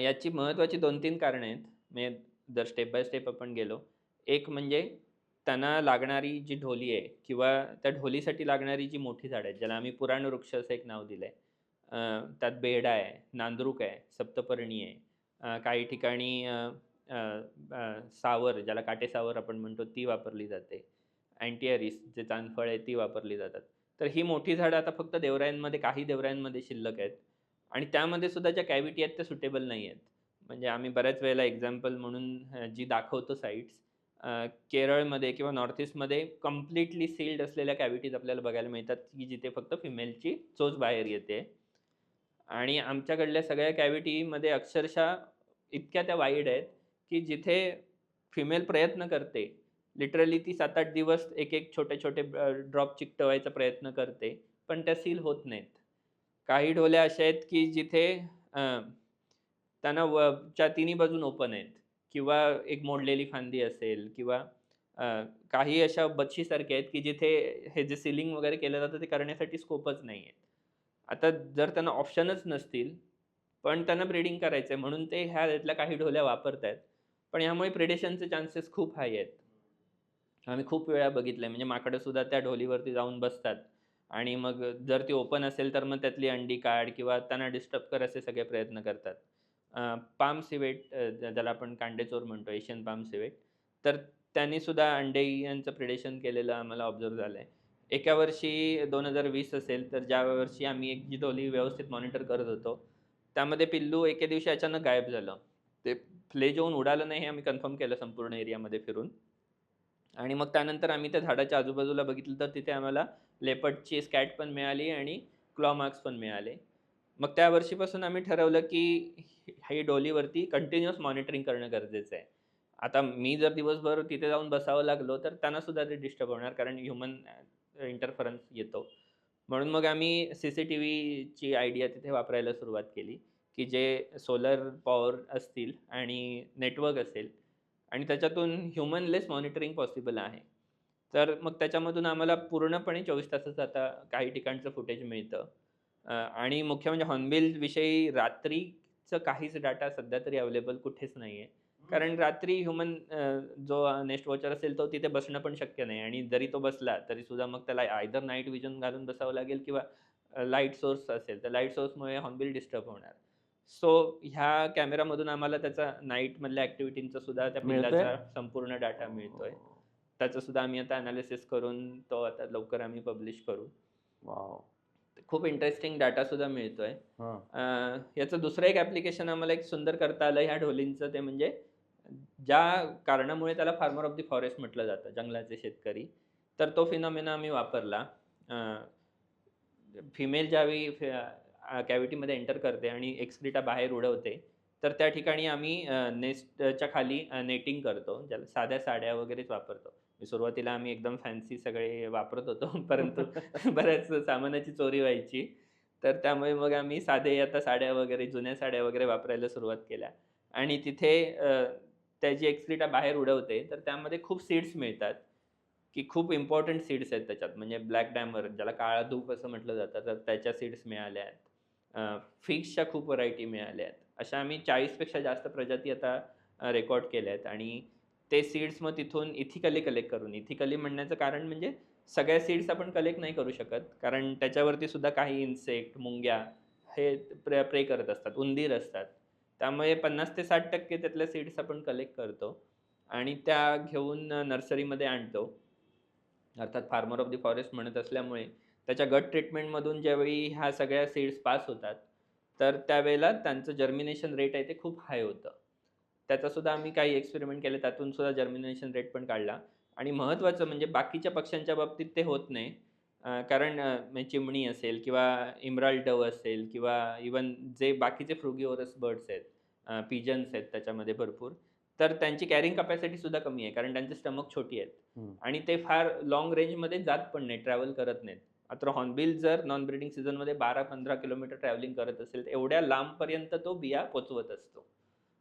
याची महत्त्वाची 2-3 कारणं आहेत. म्हणजे जर स्टेप बाय स्टेप आपण गेलो. एक म्हणजे त्यांना लागणारी जी ढोली आहे किंवा त्या ढोलीसाठी लागणारी जी मोठी झाडं आहेत, ज्याला आम्ही पुराण वृक्ष असं एक नाव दिलंय. त्यात बेडा आहे, नांदरूक आहे, सप्तपर्णी आहे. काही ठिकाणी अ, अ, अ, सावर, ज्याला काटेसावर आपण म्हणतो, ती वापरली जाते. अँटिअरिस जे चांदफळ आहे ती वापरली जातात. तर ही मोठी झाडं आता फक्त देवरायांमध्ये, काही देवरायांमध्ये शिल्लक आहेत. आणि त्यामध्ये सुद्धा ज्या कॅव्हिटी आहेत त्या सुटेबल नाही आहेत. म्हणजे आम्ही बऱ्याच वेळेला एक्झाम्पल म्हणून जी दाखवतो साइट्स, केरळमध्ये किंवा नॉर्थ ईस्टमध्ये कंप्लीटली सील्ड असलेल्या कॅव्हिटीज आपल्याला बघायला मिळतात, की जिथे फक्त फिमेलची चोच बाहेर येते. आणि आमच्याकडल्या सगळ्या कॅव्हिटीमध्ये अक्षरशः इतक्या त्या वाईड आहेत, की जिथे फिमेल प्रयत्न करते. लिटरली ती 7-8 दिवस एक-एक छोटे-छोटे ड्रॉप चिकटवायचा प्रयत्न करते, पण त्या सील होत नाहीत. काही ढोल्या अशा आहेत, की जिथे अ, त्यांना च्या तिन्ही बाजून ओपन आहेत किंवा एक मोडलेली फांदी असेल किंवा अ, काही अशा बच्छीसारख्या आहेत, की जिथे हे जे सीलिंग वगैरे केलं जातं ते करण्यासाठी स्कोपच नाही आहे. आता जर त्यांना ऑप्शनच नसतील, पण त्यांना ब्रीडिंग करायचं आहे म्हणून ते ह्यातल्या काही ढोल्या वापरतायत. पण ह्यामुळे प्रेडेशनचे चान्सेस खूप हाय आहेत. आम्ही खूप वेळा बघितलंय, म्हणजे माकडंसुद्धा त्या ढोलीवरती जाऊन बसतात आणि मग जर ती ओपन असेल तर मग त्यातली अंडी काढ किंवा त्यांना डिस्टर्ब कर असे सगळे प्रयत्न करतात. पाम सिवेट, ज्याला आपण कांडेचोर म्हणतो, एशियन पाम सिवेट, तर त्यांनी सुद्धा अंडे यांचं प्रिडेशन केलेलं आम्हाला ऑब्झर्व्ह झालंय. एका वर्षी 2020 असेल, तर ज्या वर्षी आम्ही एक जी ढोली व्यवस्थित मॉनिटर करत होतो, त्यामध्ये पिल्लू एके दिवशी अचानक गायब झालं. ते फ्लेज होऊन उडालं नाही हे आम्ही कन्फर्म केलं संपूर्ण एरियामध्ये फिरून. आणि मग त्यानंतर आम्ही त्या झाडाच्या आजूबाजूला बघितलं तर तिथे आम्हाला लेपर्डची स्कॅट पण मिळाली आणि क्लॉ मार्क्स पण मिळाले. मग त्या वर्षीपासून आम्ही ठरवलं, की ही डोलीवरती कंटिन्युअस मॉनिटरिंग करणं गरजेचं आहे. आता मी जर दिवसभर तिथे जाऊन बसावं लागलो, तर त्यांना सुद्धा ते डिस्टर्ब होणार, कारण ह्युमन इंटरफरन्स येतो. म्हणून मग आम्ही CCTVची आयडिया तिथे वापरायला सुरुवात केली, की जे सोलर पॉवर असतील आणि नेटवर्क असेल आणि त्याच्यातून ह्युमनलेस मॉनिटरिंग पॉसिबल आहे. तर मग त्याच्यामधून आम्हाला पूर्णपणे 24 तासाचं आता काही ठिकाणचं फुटेज मिळतं. आणि मुख्य म्हणजे हॉर्नबिलविषयी रात्रीचं काहीच डाटा सध्या तरी अवेलेबल कुठेच नाहीये. कारण रात्री जो नेस्ट वॉचर असेल तो तिथे बसणं पण शक्य नाही आणि जरी तो बसला तरीसुद्धा मग त्याला आयदर नाईट व्हिजन घालून बसावं लागेल किंवा लाईट सोर्स असेल, तर लाईट सोर्समुळे हॉर्नबिल डिस्टर्ब होणार. सो ह्या कॅमेरामधून आम्हाला त्याचा नाईटमधल्या ॲक्टिव्हिटींचा सुद्धा, त्या मिळतंय? पिल्लाचा संपूर्ण डाटा मिळतोय. त्याचं सुद्धा आम्ही आता एनालिसिस करून तो आता लवकर आम्ही पब्लिश करू. वॉव! खूप इंटरेस्टिंग डाटा सुद्धा मिळतोय. हां. याचं दुसरं एक ॲप्लिकेशन आम्हाला एक सुंदर करता आलं ह्या ढोलींचं, ते म्हणजे ज्या कारणामुळे त्याला फार्मर ऑफ द फॉरेस्ट म्हटलं जातं, जंगलाचे शेतकरी. तर तो फिनॉमिना आम्ही वापरला. फिमेल ज्यावेळी कॅव्हिटीमध्ये एंटर करते आणि एक्सक्रीटा बाहेर उडवते, तर त्या ठिकाणी आम्ही नेस्टच्या खाली नेटिंग करतो, ज्याला साध्या साड्या वगैरेच वापरतो. सुरुवातीला आम्ही एकदम फॅन्सी सगळे वापरत होतो, परंतु बऱ्याच सामानाची चोरी व्हायची. तर त्यामुळे मग आम्ही साधे आता साड्या वगैरे, जुन्या साड्या वगैरे वापरायला सुरुवात केल्या. आणि तिथे त्याची एक्सक्रीटा बाहेर उडवते, तर त्यामध्ये खूप सीड्स मिळतात, की खूप इम्पोर्टंट सीड्स आहेत त्याच्यात. म्हणजे ब्लॅक डायमर, ज्याला काळा धूप असं म्हटलं जातं, तर त्याच्या सीड्स मिळाल्या आहेत. फिग्सच्या खूप व्हरायटी मिळाल्या आहेत. अशा आम्ही 40 पेक्षा जास्त प्रजाती आता रेकॉर्ड केल्या आहेत आणि ते सीड्स मग तिथून इथिकली कलेक्ट करून, इथिकली म्हणण्याचं कारण म्हणजे सगळ्या सीड्स आपण कलेक्ट नाही करू शकत. कारण त्याच्यावरती सुद्धा काही इन्सेक्ट, मुंग्या हे प्रे करत असतात, उंदीर असतात. त्यामुळे 50% ते 60% त्यातल्या सीड्स आपण कलेक्ट करतो आणि त्या घेऊन नर्सरीमध्ये आणतो. अर्थात फार्मर ऑफ द फॉरेस्ट म्हणत असल्यामुळे त्याच्या गट ट्रीटमेंटमधून ज्यावेळी ह्या सगळ्या सीड्स पास होतात, तर त्यावेळेला त्यांचं जर्मिनेशन रेट आहे ते खूप हाय होतं. त्याचासुद्धा आम्ही काही एक्सपेरिमेंट केले, त्यातून सुद्धा जर्मिनेशन रेट पण काढला. आणि महत्त्वाचं म्हणजे बाकीच्या पक्ष्यांच्या बाबतीत ते होत नाही. कारण म्हणजे चिमणी असेल किंवा इमराल्ड डव असेल किंवा इव्हन जे बाकीचे फ्रुगिवोरस बर्ड्स आहेत, पिजन्स आहेत त्याच्यामध्ये भरपूर. तर त्यांची कॅरिंग कॅपॅसिटीसुद्धा कमी आहे, कारण त्यांची स्टमक छोटी आहेत. हम्म. आणि ते फार लाँग रेंजमध्ये जात पण नाही, ट्रॅव्हल करत नाहीत. मात्र हॉर्नबिल जर नॉन ब्रीडिंग सीझनमध्ये 12-15 किलोमीटर ट्रॅव्हलिंग करत असेल, तर एवढ्या लांबपर्यंत तो बिया पोहोचवत असतो.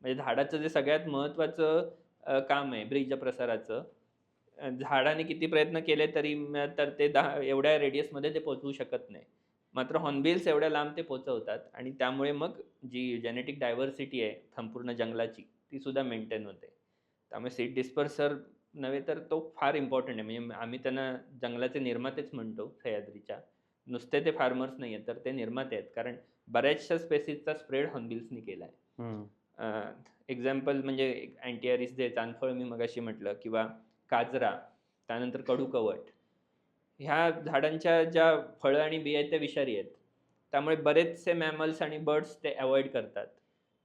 म्हणजे झाडाचं जे सगळ्यात महत्त्वाचं काम आहे ब्रीज प्रसाराचं, झाडाने किती प्रयत्न केले तरी तर ते एवढ्या रेडियसमध्ये ते पोहोचवू शकत नाही. मात्र हॉर्नबिल्स एवढ्या लांब ते पोहोचवतात आणि त्यामुळे मग जी जेनेटिक डायव्हर्सिटी आहे संपूर्ण जंगलाची, ती सुद्धा मेंटेन होते. त्यामुळे सीड डिस्पर्सर नव्हे तर तो फार इम्पॉर्टंट आहे. म्हणजे आम्ही त्यांना जंगलाचे निर्मातेच म्हणतो सह्याद्रीच्या. नुसते ते फार्मर्स नाही आहेत, तर ते निर्माते आहेत. कारण बऱ्याचशा स्पेसीजचा स्प्रेड हॉर्नबिल्सनी केला आहे. हम्म. एक्झाम्पल म्हणजे अँटियारिस जे चांदफळ मी मगाशी म्हटलं, किंवा काजरा, त्यानंतर कडूकवट. ह्या झाडांच्या ज्या फळं आणि बिया आहेत त्या विषारी आहेत. त्यामुळे बरेचसे मॅमल्स आणि बर्ड्स ते अव्हॉइड करतात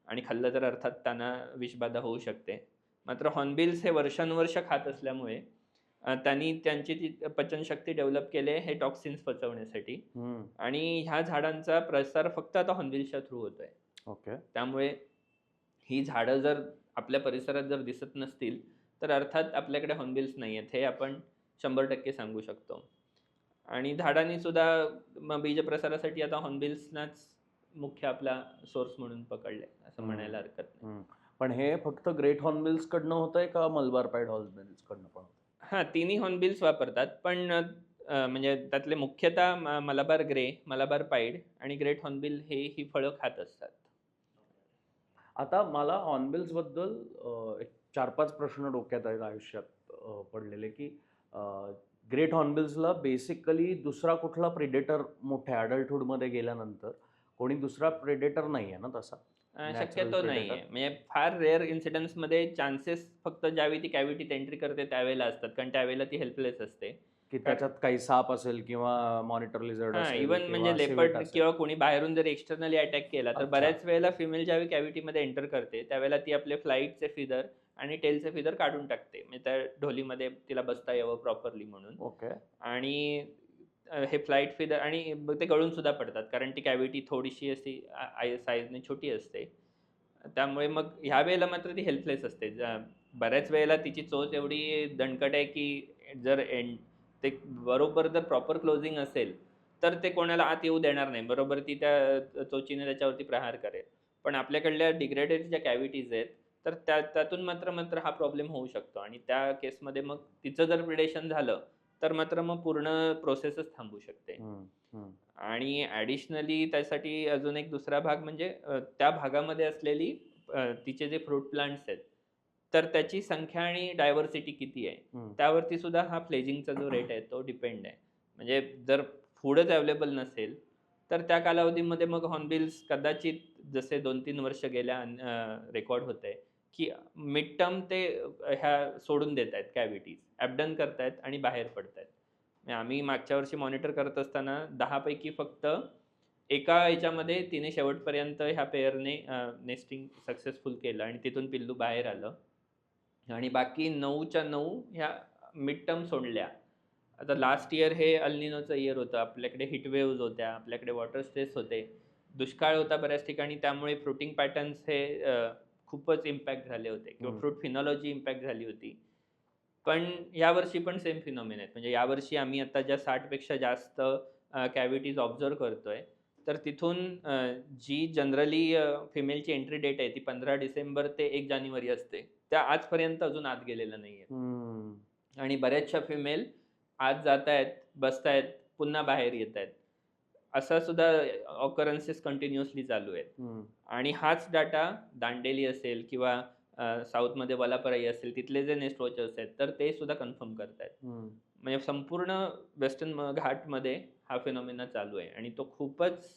आणि खाल्लं तर अर्थात त्यांना विषबाधा होऊ शकते. मात्र हॉर्नबिल्स हे वर्षानुवर्ष खात असल्यामुळे त्यांनी त्यांची ती पचनशक्ती डेव्हलप केली आहे हे टॉक्सिन्स पचवण्यासाठी. हम्म. आणि ह्या झाडांचा प्रसार फक्त आता हॉर्नबिल्सच्या थ्रू होतोय. ओके. त्यामुळे ही झाडं जर आपल्या परिसरात जर दिसत नसतील, तर अर्थात आपल्याकडे हॉर्नबिल्स नाही आहेत, हे आपण 100% सांगू शकतो. आणि झाडांनी सुद्धा मग बीज प्रसारासाठी आता हॉर्नबिल्सनाच मुख्य आपला सोर्स म्हणून पकडले, असं म्हणायला हरकत नाही. हम्म. पण हे फक्त ग्रेट हॉर्नबिल्स कडनं होतंय का मलबार पाईड हॉर्नबिल्स कडनं पण होतंय? हां, तिन्ही हॉर्नबिल्स वापरतात, पण म्हणजे त्यातले मुख्यतः मलाबार ग्रे, मलाबार पाईड आणि ग्रेट हॉर्नबिल ही फळं खात असतात. आता मला हॉर्नबिल्स बद्दल एक 4-5 प्रश्न डोक्यात आहेत आयुष्यात पडलेले, की ग्रेट हॉर्नबिल्सला बेसिकली दुसरा कुठला प्रेडेटर मोठ्या अडल्टहुडमध्ये गेल्यानंतर कोणी दुसरा प्रेडेटर नाही आहे ना तसा? नॅचरल शक्यतो नाही प्रेडेटर? आहे. म्हणजे फार रेअर इन्सिडन्समध्ये चान्सेस फक्त ज्यावेळी ती कॅव्हिटीत एंट्री करते त्यावेळेला असतात, कारण त्यावेळेला ती हेल्पलेस असते. की कारण त्याच्यात काही साप असेल किंवा मॉनिटर लिझर्ड हां, असेल इव्हन म्हणजे किंवा सिव्हेट लेपर्ड असेल. किंवा कोणी बाहेरून जर एक्सटर्नली अटॅक केला, तर अच्छा. बऱ्याच वेळेला फिमेल ज्यावेळी कॅव्हिटीमध्ये एंटर करते, त्यावेळेला ती आपले फ्लाइटचे फिदर आणि टेलचे फिदर काढून टाकते. म्हणजे त्या ढोलीमध्ये तिला बसता यावं प्रॉपरली म्हणून. ओके. आणि हे फ्लाइट फिदर आणि ते गळून सुद्धा पडतात, कारण ती कॅव्हिटी थोडीशी अशी साईजने छोटी असते. त्यामुळे मग ह्या वेळेला मात्र ती हेल्पलेस असते. बऱ्याच वेळेला तिची चोच एवढी दणकट आहे, की जर ते बरोबर जर प्रॉपर क्लोजिंग असेल, तर ते कोणाला आत येऊ देणार नाही. बरोबर ती त्या चोचीने त्याच्यावरती प्रहार करेल. पण आपल्याकडल्या डिग्रेडेड ज्या कॅव्हिटीज आहेत, तर त्यातून मात्र हा प्रॉब्लेम होऊ शकतो आणि त्या केसमध्ये मग तिचं जर प्रिडेशन झालं, तर मात्र मग पूर्ण प्रोसेसच थांबू शकते. हम्म. हम्म. आणि ॲडिशनली त्यासाठी अजून एक दुसरा भाग म्हणजे त्या भागामध्ये असलेली तिचे जे फ्रूट प्लांट्स आहेत, तर त्याची संख्या आणि डायव्हर्सिटी किती आहे, हम्म. त्यावरती सुद्धा हा फ्लेजिंगचा जो रेट आहे तो डिपेंड आहे. म्हणजे जर फूडच अवेलेबल नसेल, तर त्या कालावधीमध्ये मग हॉर्नबिल्स कदाचित जसे 2-3 वर्ष गेल्या रेकॉर्ड होतंय, की मिड टर्म ते ह्या सोडून देत आहेत कॅव्हिटीज, ॲबडन करतायत आणि बाहेर पडतायत. म्हणजे आम्ही मागच्या वर्षी मॉनिटर करत असताना 10 पैकी फक्त एका ह्याच्यामध्ये तिने शेवटपर्यंत ह्या पेअरने नेस्टिंग सक्सेसफुल केलं आणि तिथून पिल्लू बाहेर आलं आणि बाकी 9च्या 9 ह्या मिड टर्म सोडल्या. आता लास्ट इयर हे अल निनोचं इयर होतं. आपल्याकडे हीट वेव्हज होत्या, आपल्याकडे वॉटर स्ट्रेस होते, दुष्काळ होता बऱ्याच ठिकाणी. त्यामुळे फ्रुटिंग पॅटर्न्स हे खूपच इम्पॅक्ट झाले होते किंवा फ्रूट फिनॉलॉजी इम्पॅक्ट झाली होती. पण यावर्षी पण सेम फिनॉमिना आहेत. म्हणजे यावर्षी आम्ही आता ज्या 60 पेक्षा जास्त कॅव्हिटीज ऑब्झर्व्ह करतोय, तर तिथून जी जनरली फिमेलची एंट्री डेट आहे ती 15 डिसेंबर ते 1 जानेवारी असते. त्या आजपर्यंत अजून आत गेलेल्या नाहीयेत. हम्म. आणि बऱ्याचशा फिमेल आत जातायत, बसतायत, पुन्हा बाहेर येतायत. असा सुद्धा ऑकरन्सेस कंटिन्युअसली चालू आहेत. हम्म. आणि हाच डाटा दांडेली असेल किंवा साऊथमध्ये वलापराई असेल, तिथले जे नेस्ट वॉचर्स आहेत, तर ते सुद्धा कन्फर्म करतायत. हम्म. म्हणजे संपूर्ण वेस्टर्न घाटमध्ये हा फिनॉमिना चालू आहे आणि तो खूपच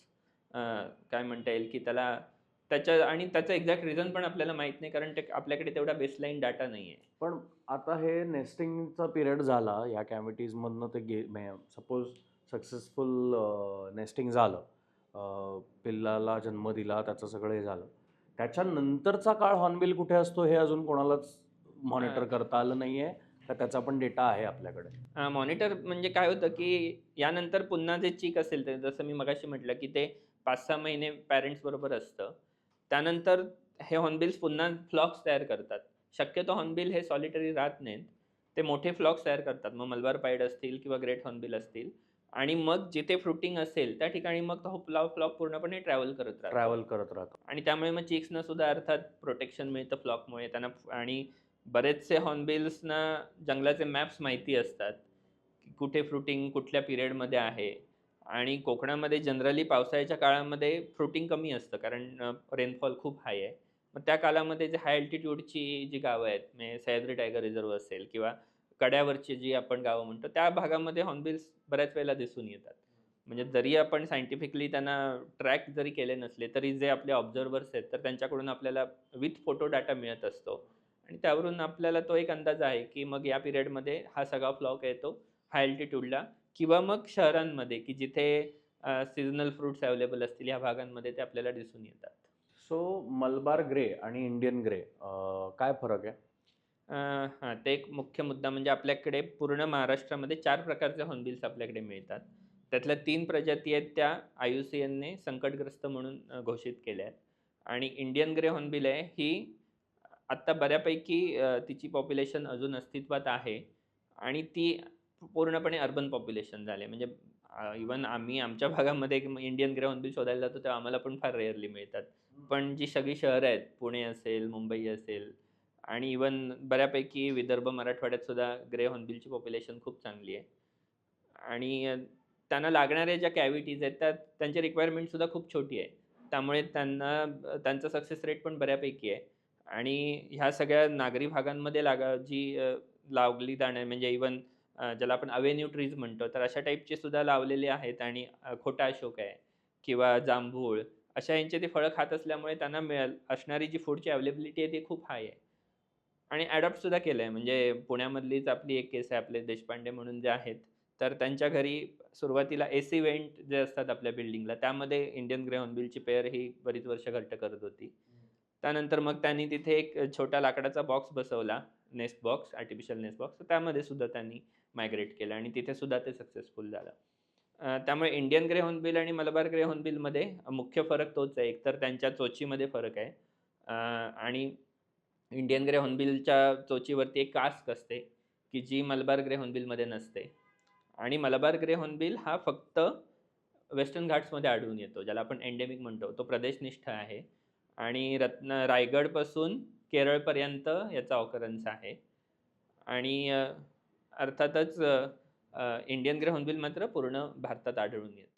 काय म्हणता येईल, की त्याचं एक्झॅक्ट रिझन पण आपल्याला माहीत नाही, कारण ते आपल्याकडे तेवढा बेसलाईन डाटा नाही आहे. पण आता हे नेस्टिंगचा पिरियड झाला या कॅव्हिटीजमधनं ते सपोज सक्सेसफुल नेस्टिंग झालं, पिल्लाला जन्म दिला, त्याचं सगळं हे झालं, त्याच्यानंतरचा काळ हॉर्नबिल कुठे असतो हे अजून कोणालाच मॉनिटर करता आलं नाही आहे, तर त्याचा पण डेटा आहे आपल्याकडे. मॉनिटर म्हणजे काय होतं, की यानंतर पुन्हा जे चीक असेल, ते जसं मी मगाशी म्हटलं, की ते 5-6 महिने पॅरेंट्स बरोबर असतं. त्यानंतर हे हॉर्नबिल्स पुन्हा फ्लॉक्स तयार करतात. शक्यतो हॉर्नबिल हे सॉलिटरी राहत नाहीत. ते मोठे फ्लॉक्स तयार करतात. मग मलबार पाईड असतील किंवा ग्रेट हॉर्नबिल असतील आणि मग जिथे फ्रुटिंग असेल त्या ठिकाणी मग तो फ्लॉक पूर्णपणे ट्रॅव्हल करत राहतो. ट्रॅव्हल करत राहतो. आणि त्यामुळे मग चिक्सना सुद्धा अर्थात प्रोटेक्शन मिळतं फ्लॉकमुळे त्यांना. आणि बरेचसे हॉर्नबिल्सना जंगलाचे मॅप्स माहिती असतात, की कुठे फ्रुटिंग कुठल्या पिरियडमध्ये आहे. आणि कोकणामध्ये जनरली पावसाळ्याच्या काळामध्ये फ्रुटिंग कमी असतं, कारण रेनफॉल खूप हाय आहे. मग त्या काळामध्ये जे हाय अल्टिट्यूडची जी गावं आहेत, म्हणजे सह्याद्री टायगर रिझर्व्ह असेल किंवा कड्यावरची जी आपण गावं म्हणतो, त्या भागामध्ये हॉर्नबिल्स बऱ्याच वेळेला दिसून येतात. म्हणजे जरी आपण सायंटिफिकली त्यांना ट्रॅक जरी केले नसले, तरी जे आपले ऑब्झर्व्हर्स आहेत, तर त्यांच्याकडून आपल्याला विथ फोटो डाटा मिळत असतो. आणि त्यावरून आपल्याला तो एक अंदाज आहे, की मग या पिरियडमध्ये हा सगळा फ्लॉक येतो हाय अल्टिट्यूडला किंवा मग शहरांमध्ये, की जिथे सीझनल फ्रुट्स अवेलेबल असतील, या भागांमध्ये ते आपल्याला दिसून येतात. सो मलबार ग्रे आणि इंडियन ग्रे काय फरक आहे? हां, ते एक मुख्य मुद्दा म्हणजे आपल्याकडे पूर्ण महाराष्ट्रामध्ये 4 प्रकारचे हॉर्नबिल्स आपल्याकडे मिळतात. त्यातल्या 3 प्रजाती आहेत त्या IUCNने संकटग्रस्त म्हणून घोषित केल्या आहेत. आणि इंडियन ग्रे हॉर्नबिल आहे ही आत्ता बऱ्यापैकी तिची पॉप्युलेशन अजून अस्तित्वात आहे आणि ती पूर्णपणे अर्बन पॉप्युलेशन झाली आहे. म्हणजे इव्हन आम्ही आमच्या भागामध्ये एक इंडियन ग्रे हॉर्नबिल शोधायला जातो तेव्हा आम्हाला पण फार रेअरली मिळतात. पण जी सगळी शहरं आहेत, पुणे असेल, मुंबई असेल आणि इव्हन बऱ्यापैकी विदर्भ, मराठवाड्यात सुद्धा ग्रे हॉर्नबिलची पॉप्युलेशन खूप चांगली आहे. आणि त्यांना लागणाऱ्या ज्या कॅव्हिटीज आहेत, त्यांची रिक्वायरमेंट सुद्धा खूप छोटी आहे. त्यामुळे त्यांना त्यांचा सक्सेस रेट पण बऱ्यापैकी आहे. आणि ह्या सगळ्या नागरी भागांमध्ये लावली जाणारी म्हणजे इव्हन ज्याला आपण अवेन्यू ट्रीज म्हणतो, तर अशा टाईपचे सुद्धा लावलेले आहेत. आणि खोटा अशोक आहे किंवा जांभूळ, अशा ह्यांची ती फळं खात असल्यामुळे त्यांना असणारी जी फूडची अवेलेबिलिटी आहे ती खूप हाय आहे. आणि अडॉप्ट सुद्धा केलं आहे. म्हणजे पुण्यामधलीच आपली एक केस आहे, आपले देशपांडे म्हणून जे आहेत, तर त्यांच्या घरी सुरुवातीला एसी वेंट जे असतात आपल्या बिल्डिंगला, त्यामध्ये इंडियन ग्रे हॉर्नबिलची पेअर ही बरीच वर्ष घट्ट करत होती. त्यानंतर मग त्यांनी तिथे एक छोटा लाकडाचा बॉक्स बसवला, nest box, artificial nest box. तर त्यामध्ये सुद्धा त्यांनी मायग्रेट केलं आणि तिथे सुद्धा ते सक्सेसफुल झालं. त्यामुळे इंडियन ग्रे हॉर्नबिल आणि मलबार ग्रे हॉर्नबिलमध्ये मुख्य फरक तोच आहे. एकतर त्यांच्या चोचीमध्ये फरक आहे. आणि इंडियन ग्रे हॉर्नबिलच्या चोचीवरती एक कास्क असते, की जी मलबार ग्रे हॉर्नबिलमध्ये नसते. आणि मलबार ग्रे हॉर्नबिल हा फक्त वेस्टर्न घाट्समध्ये आढळून येतो, ज्याला आपण एंडेमिक म्हणतो. तो प्रदेशनिष्ठ आहे आणि रायगडपासून केरळपर्यंत याचा ऑकरन्स आहे. आणि अर्थातच इंडियन ग्रे हॉर्नबिल मात्र पूर्ण भारतात आढळून येतं.